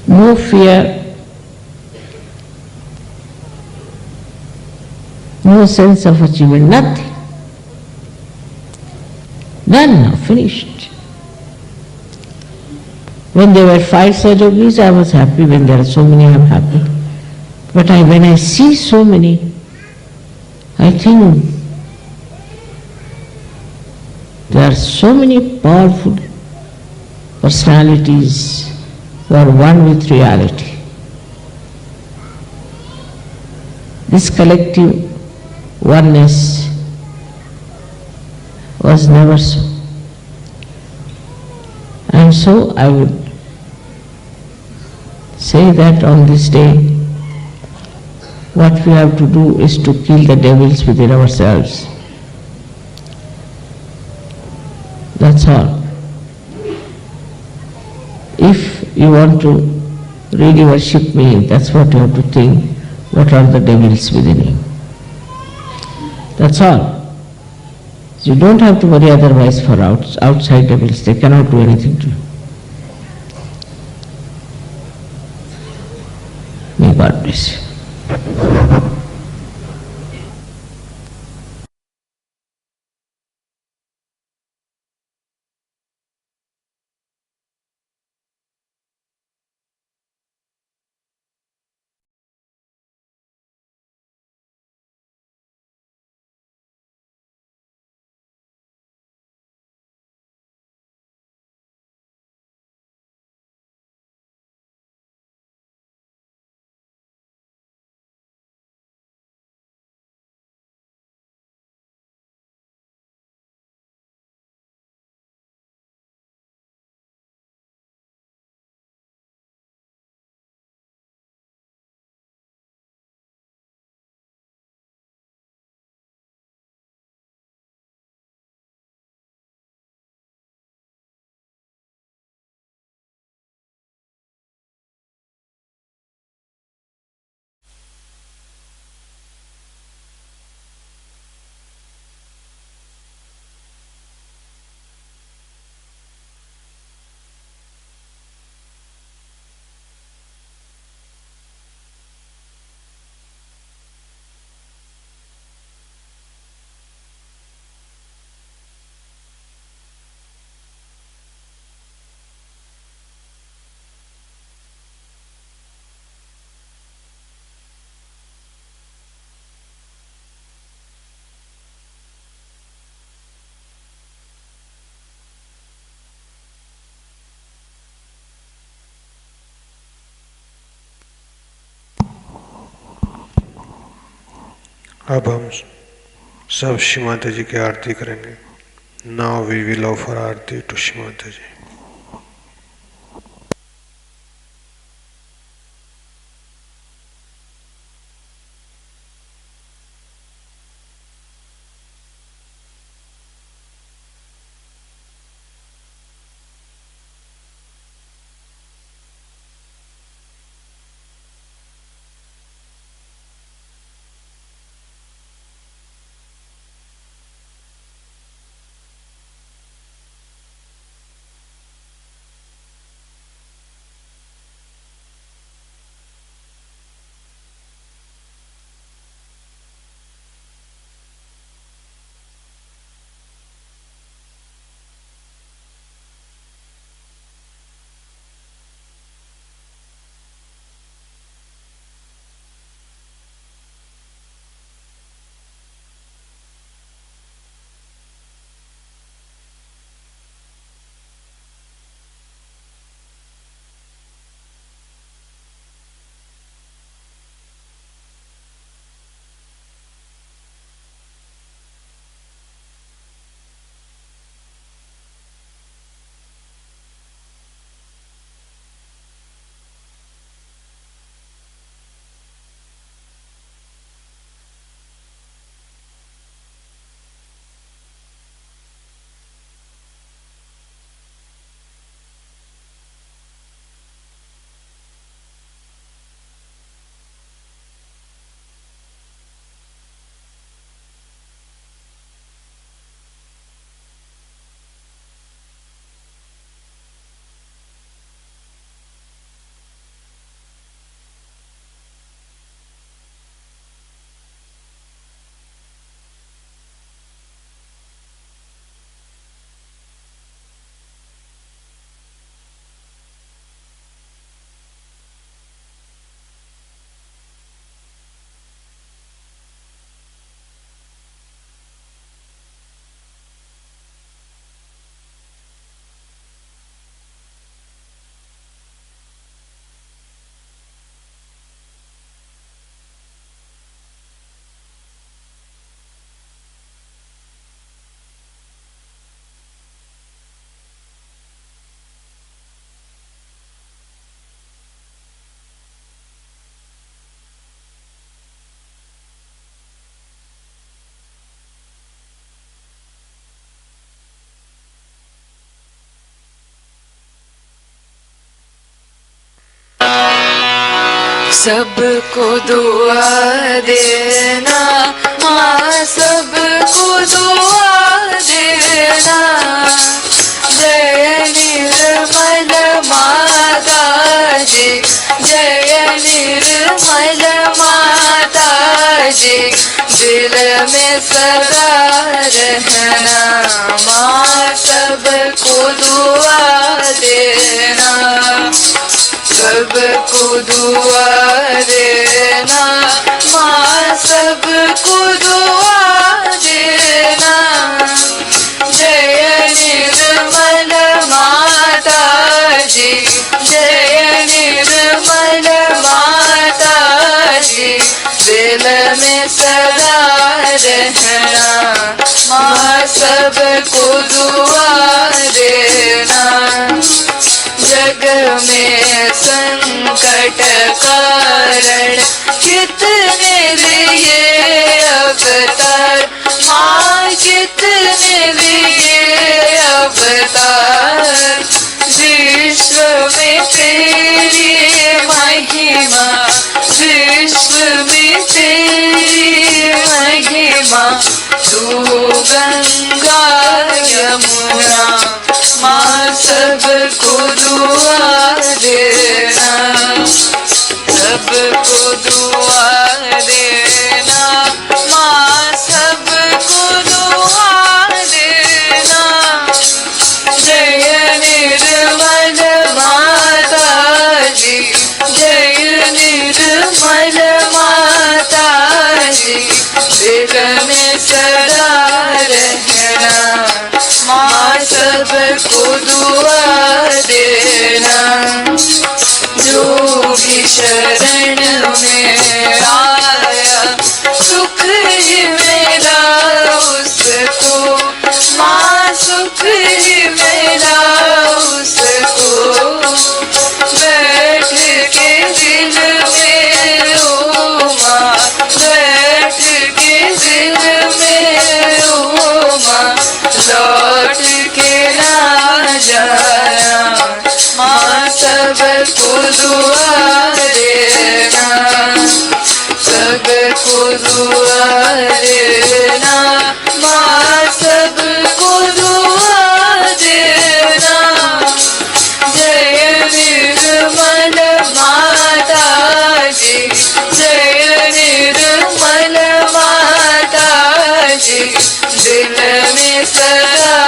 No fear, no sense of achievement, nothing. Done now, finished. When there were 5 Sahajogis, I was happy. When there are so many, I am happy. But when I see so many, I think there are so many powerful personalities who are one with reality. This collective oneness was never so. And so I would say that on this day, what we have to do is to kill the devils within ourselves. That's all. If you want to really worship me, that's what you have to think. What are the devils within you? That's all. You don't have to worry otherwise for outside devils. They cannot do anything to you. May God bless you. अब हम सब श्री माता जी की आरती करेंगे। Now we will offer aarti to Shri Mata ji. सबको दुआ देना माँ, सबको दुआ देना। जय निर्मल माता जी, जय निर्मल माता जी, दिल में सदा रहना माँ, सबको दुआ देना। सबको दुआ देना माँ, सबको दुआ देना। जय निर्मल माता जी, जय निर्मल माता जी, दिल में सदा रहना माँ, सबको दुआ देना। जग में संकट कारण कितने लिए अवतार माँ, कितने लिए अवतार। विश्व में तेरी महिमा, विश्व में तेरी महिमा। तू गंगा यमुना माँ, सबको दुआ देना। सबको दुआ देना माँ, सबको दुआ देना। जय निर्मल माता जी, जय निर्मल माता जी, दिल में सदा रहना माँ, सबको दुआ देना। जो भी शरण में आया सुख के दिल में उमा, बैठ के दिल में उमा, लौट के ना जाना माँ सबको दुआ देना, सबको दुआ देना माँ सबको दुआ देना। जय निर्मल माता जी, जय निर्मल माता जी, दिल में सदा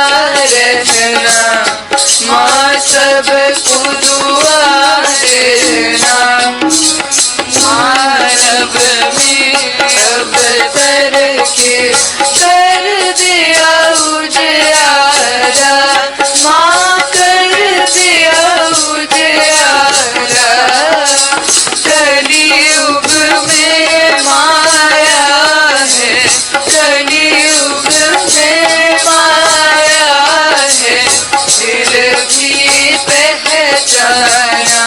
रहना माँ सबको दुआ देना। मानव में अवतर के कर दिया उजियारा, माँ कर दिया उजियारा। कलियुग में माया है, कलियुग में माया है, दिल भी पहचाना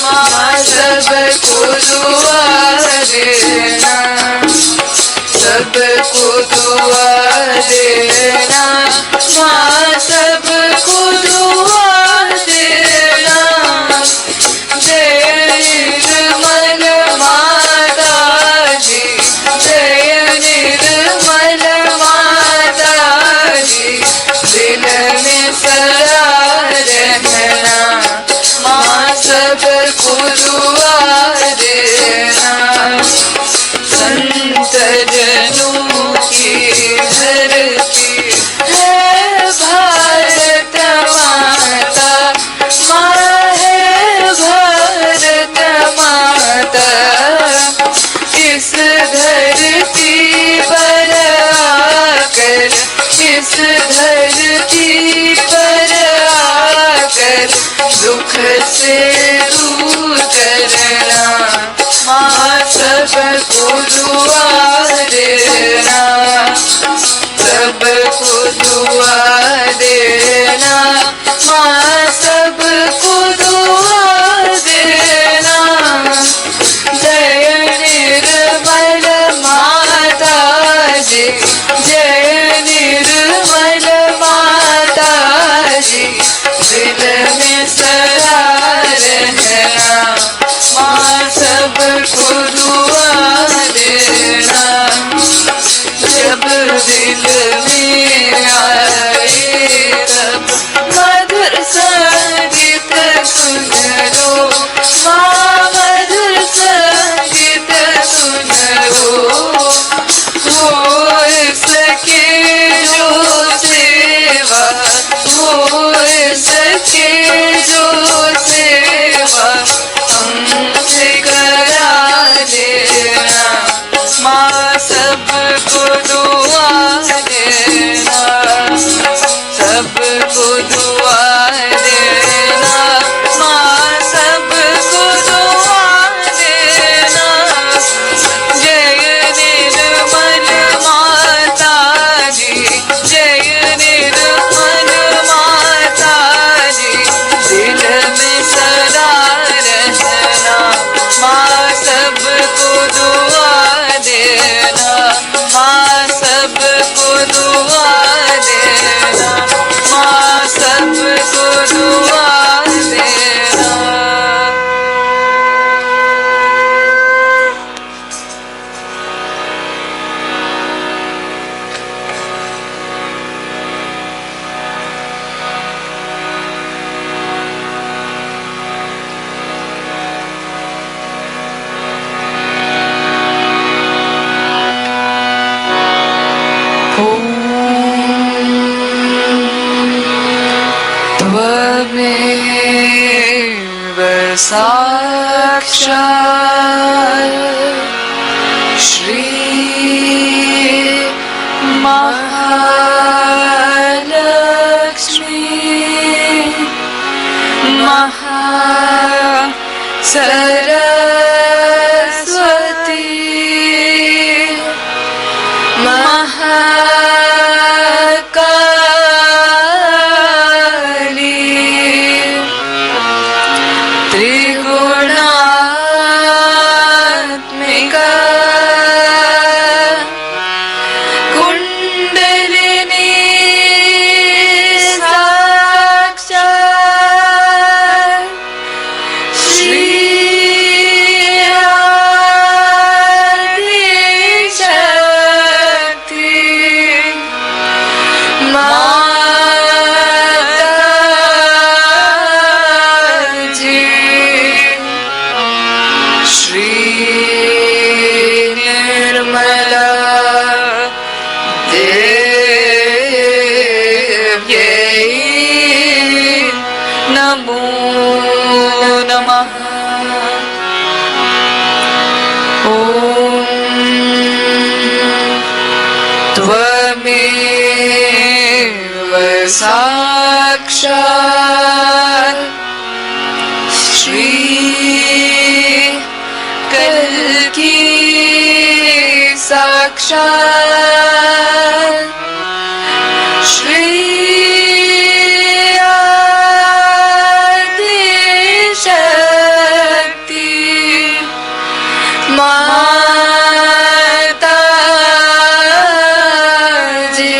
माँ सबको दुआ देना, सबको दुआ देना माँ सबको दुआ देना। जय निर्मल माता जी, जय निर्मल माता जी, दिल में सदा रहना माँ सबको दुआ देना। संत जनों की धरती है भारत माता, माँ है भारत माता। इस धरती पर आकर, इस धरती पर आकर दुख से दूर करना माँ सबको दुआ देना, सबको दुआ देना माँ सबको दुआ देना। जय निर्मल माता जी, जय निर्मल माता जी, दिल में सदा रहना माँ सबको दुआ देना। जब दिल में आए तब मधुर संगीत सुन लो माँ, मधुर संगीत सुन लो। हो सके जो सेवा, हो सके जो सेवा हमसे करा देना माँ सबको दुआ देना, सबको दुआ देना माँ सबको दुआ देना। जय निर्मल माता जी, जय निर्मल माता जी, दिल में सदा रहना माँ सबको दुआ देना, माँ सबको दुआ देना, माँ सबको दुआ देना। त्वमेव साक्षात् श्री महालक्ष्मी सरस्वती महाकाली त्रिगुणा साक्षात् श्री कल्कि साक्षात् श्री आदि शक्ति माता जी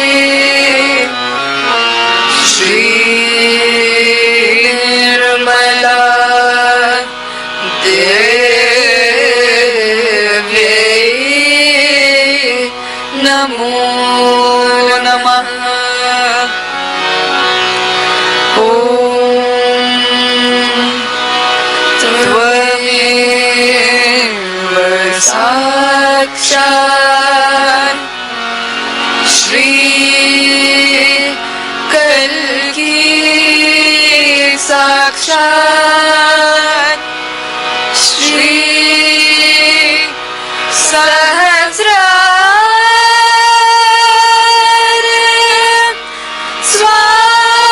श्री निर्मला देव्यै नमो नमः। त्वमेव साक्षात् श्री कल्कि साक्षात् श्री सहस्रार स्वामिनी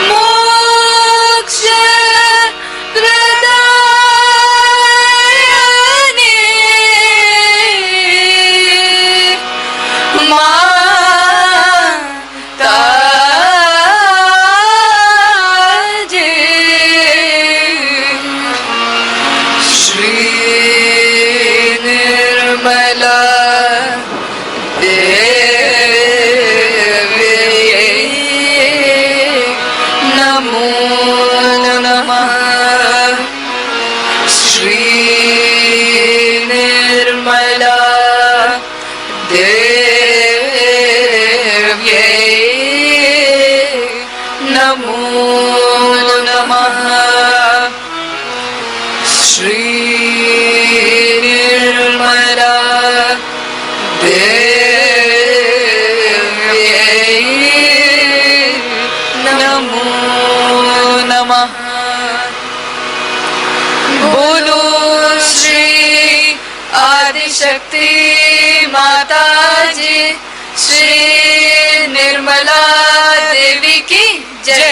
मोक्ष प्रदायिनी माता जी श्री निर्मला देव्यै नमो नमः। श्री निर्मला देव्यै नमो नमः। श्री निर्मला देव्यै नमो नमः। बोलो श्री आदिशक्ति माता जी श्री निर्मला देवी की जय।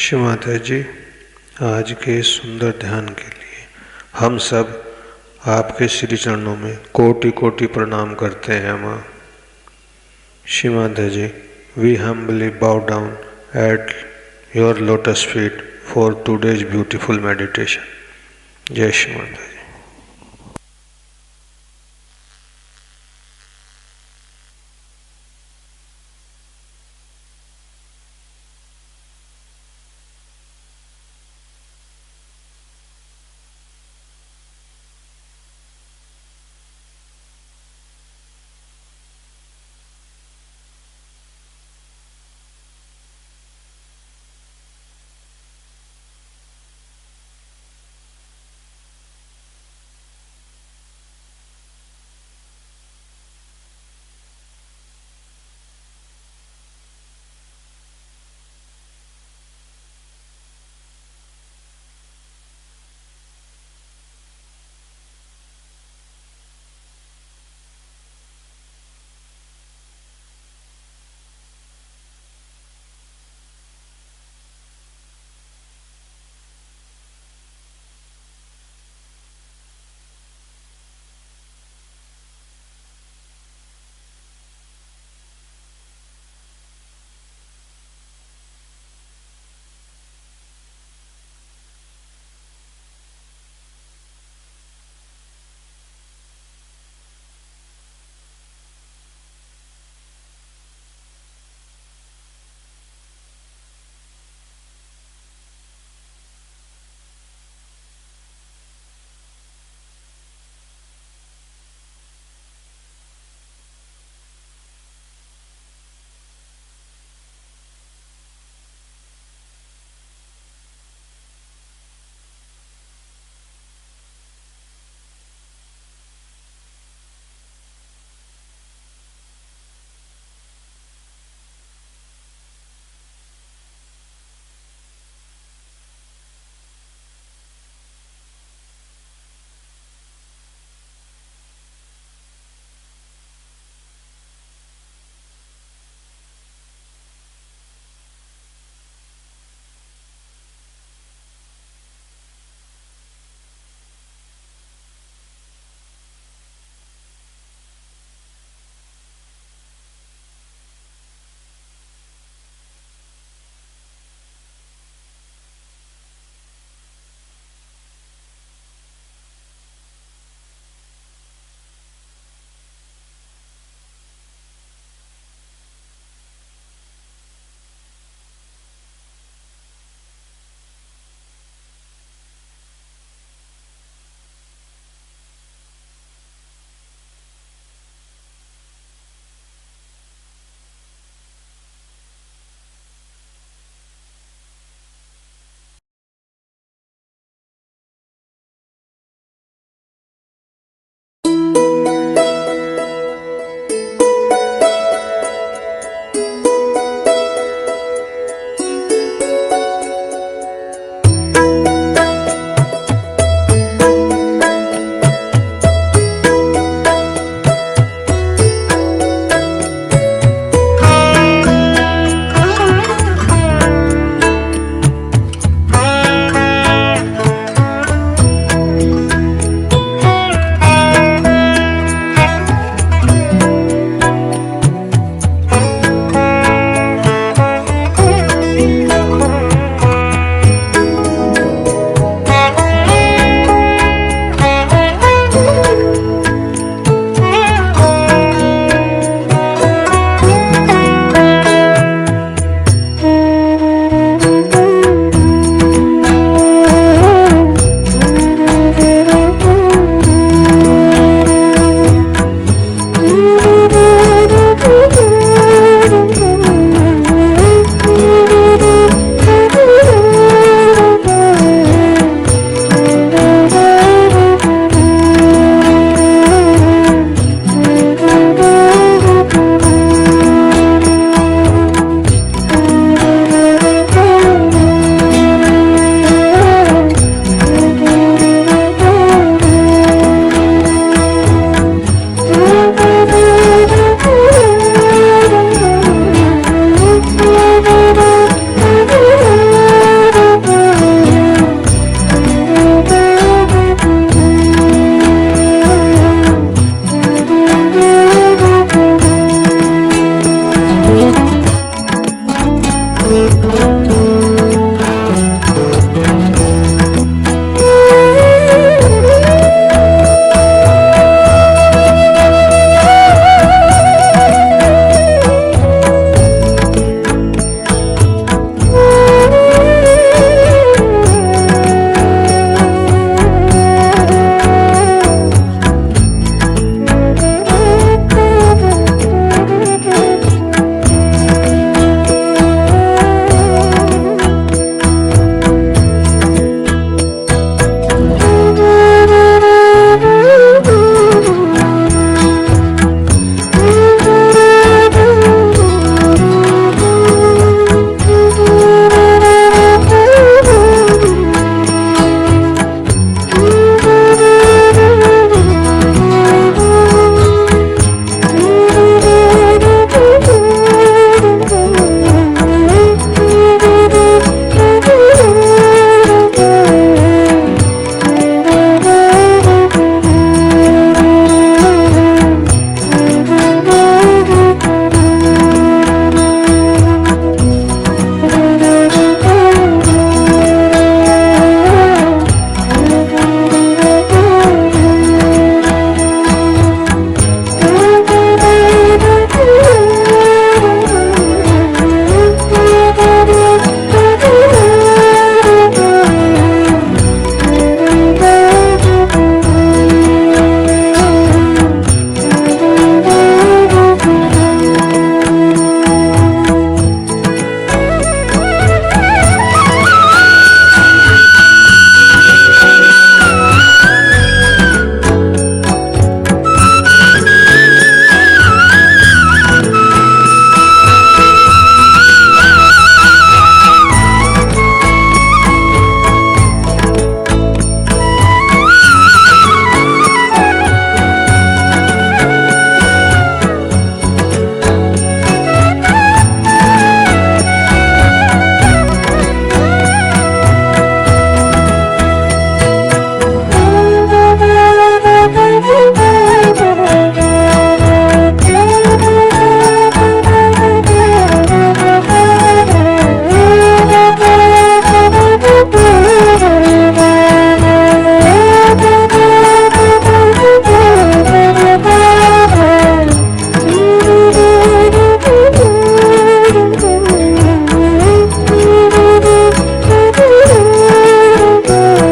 श्री माता जी, आज के सुंदर ध्यान के लिए हम सब आपके श्री चरणों में कोटि कोटि प्रणाम करते हैं माँ। श्री माता जी, we humbly bow down at your lotus feet for today's beautiful meditation. जय श्री माता जी।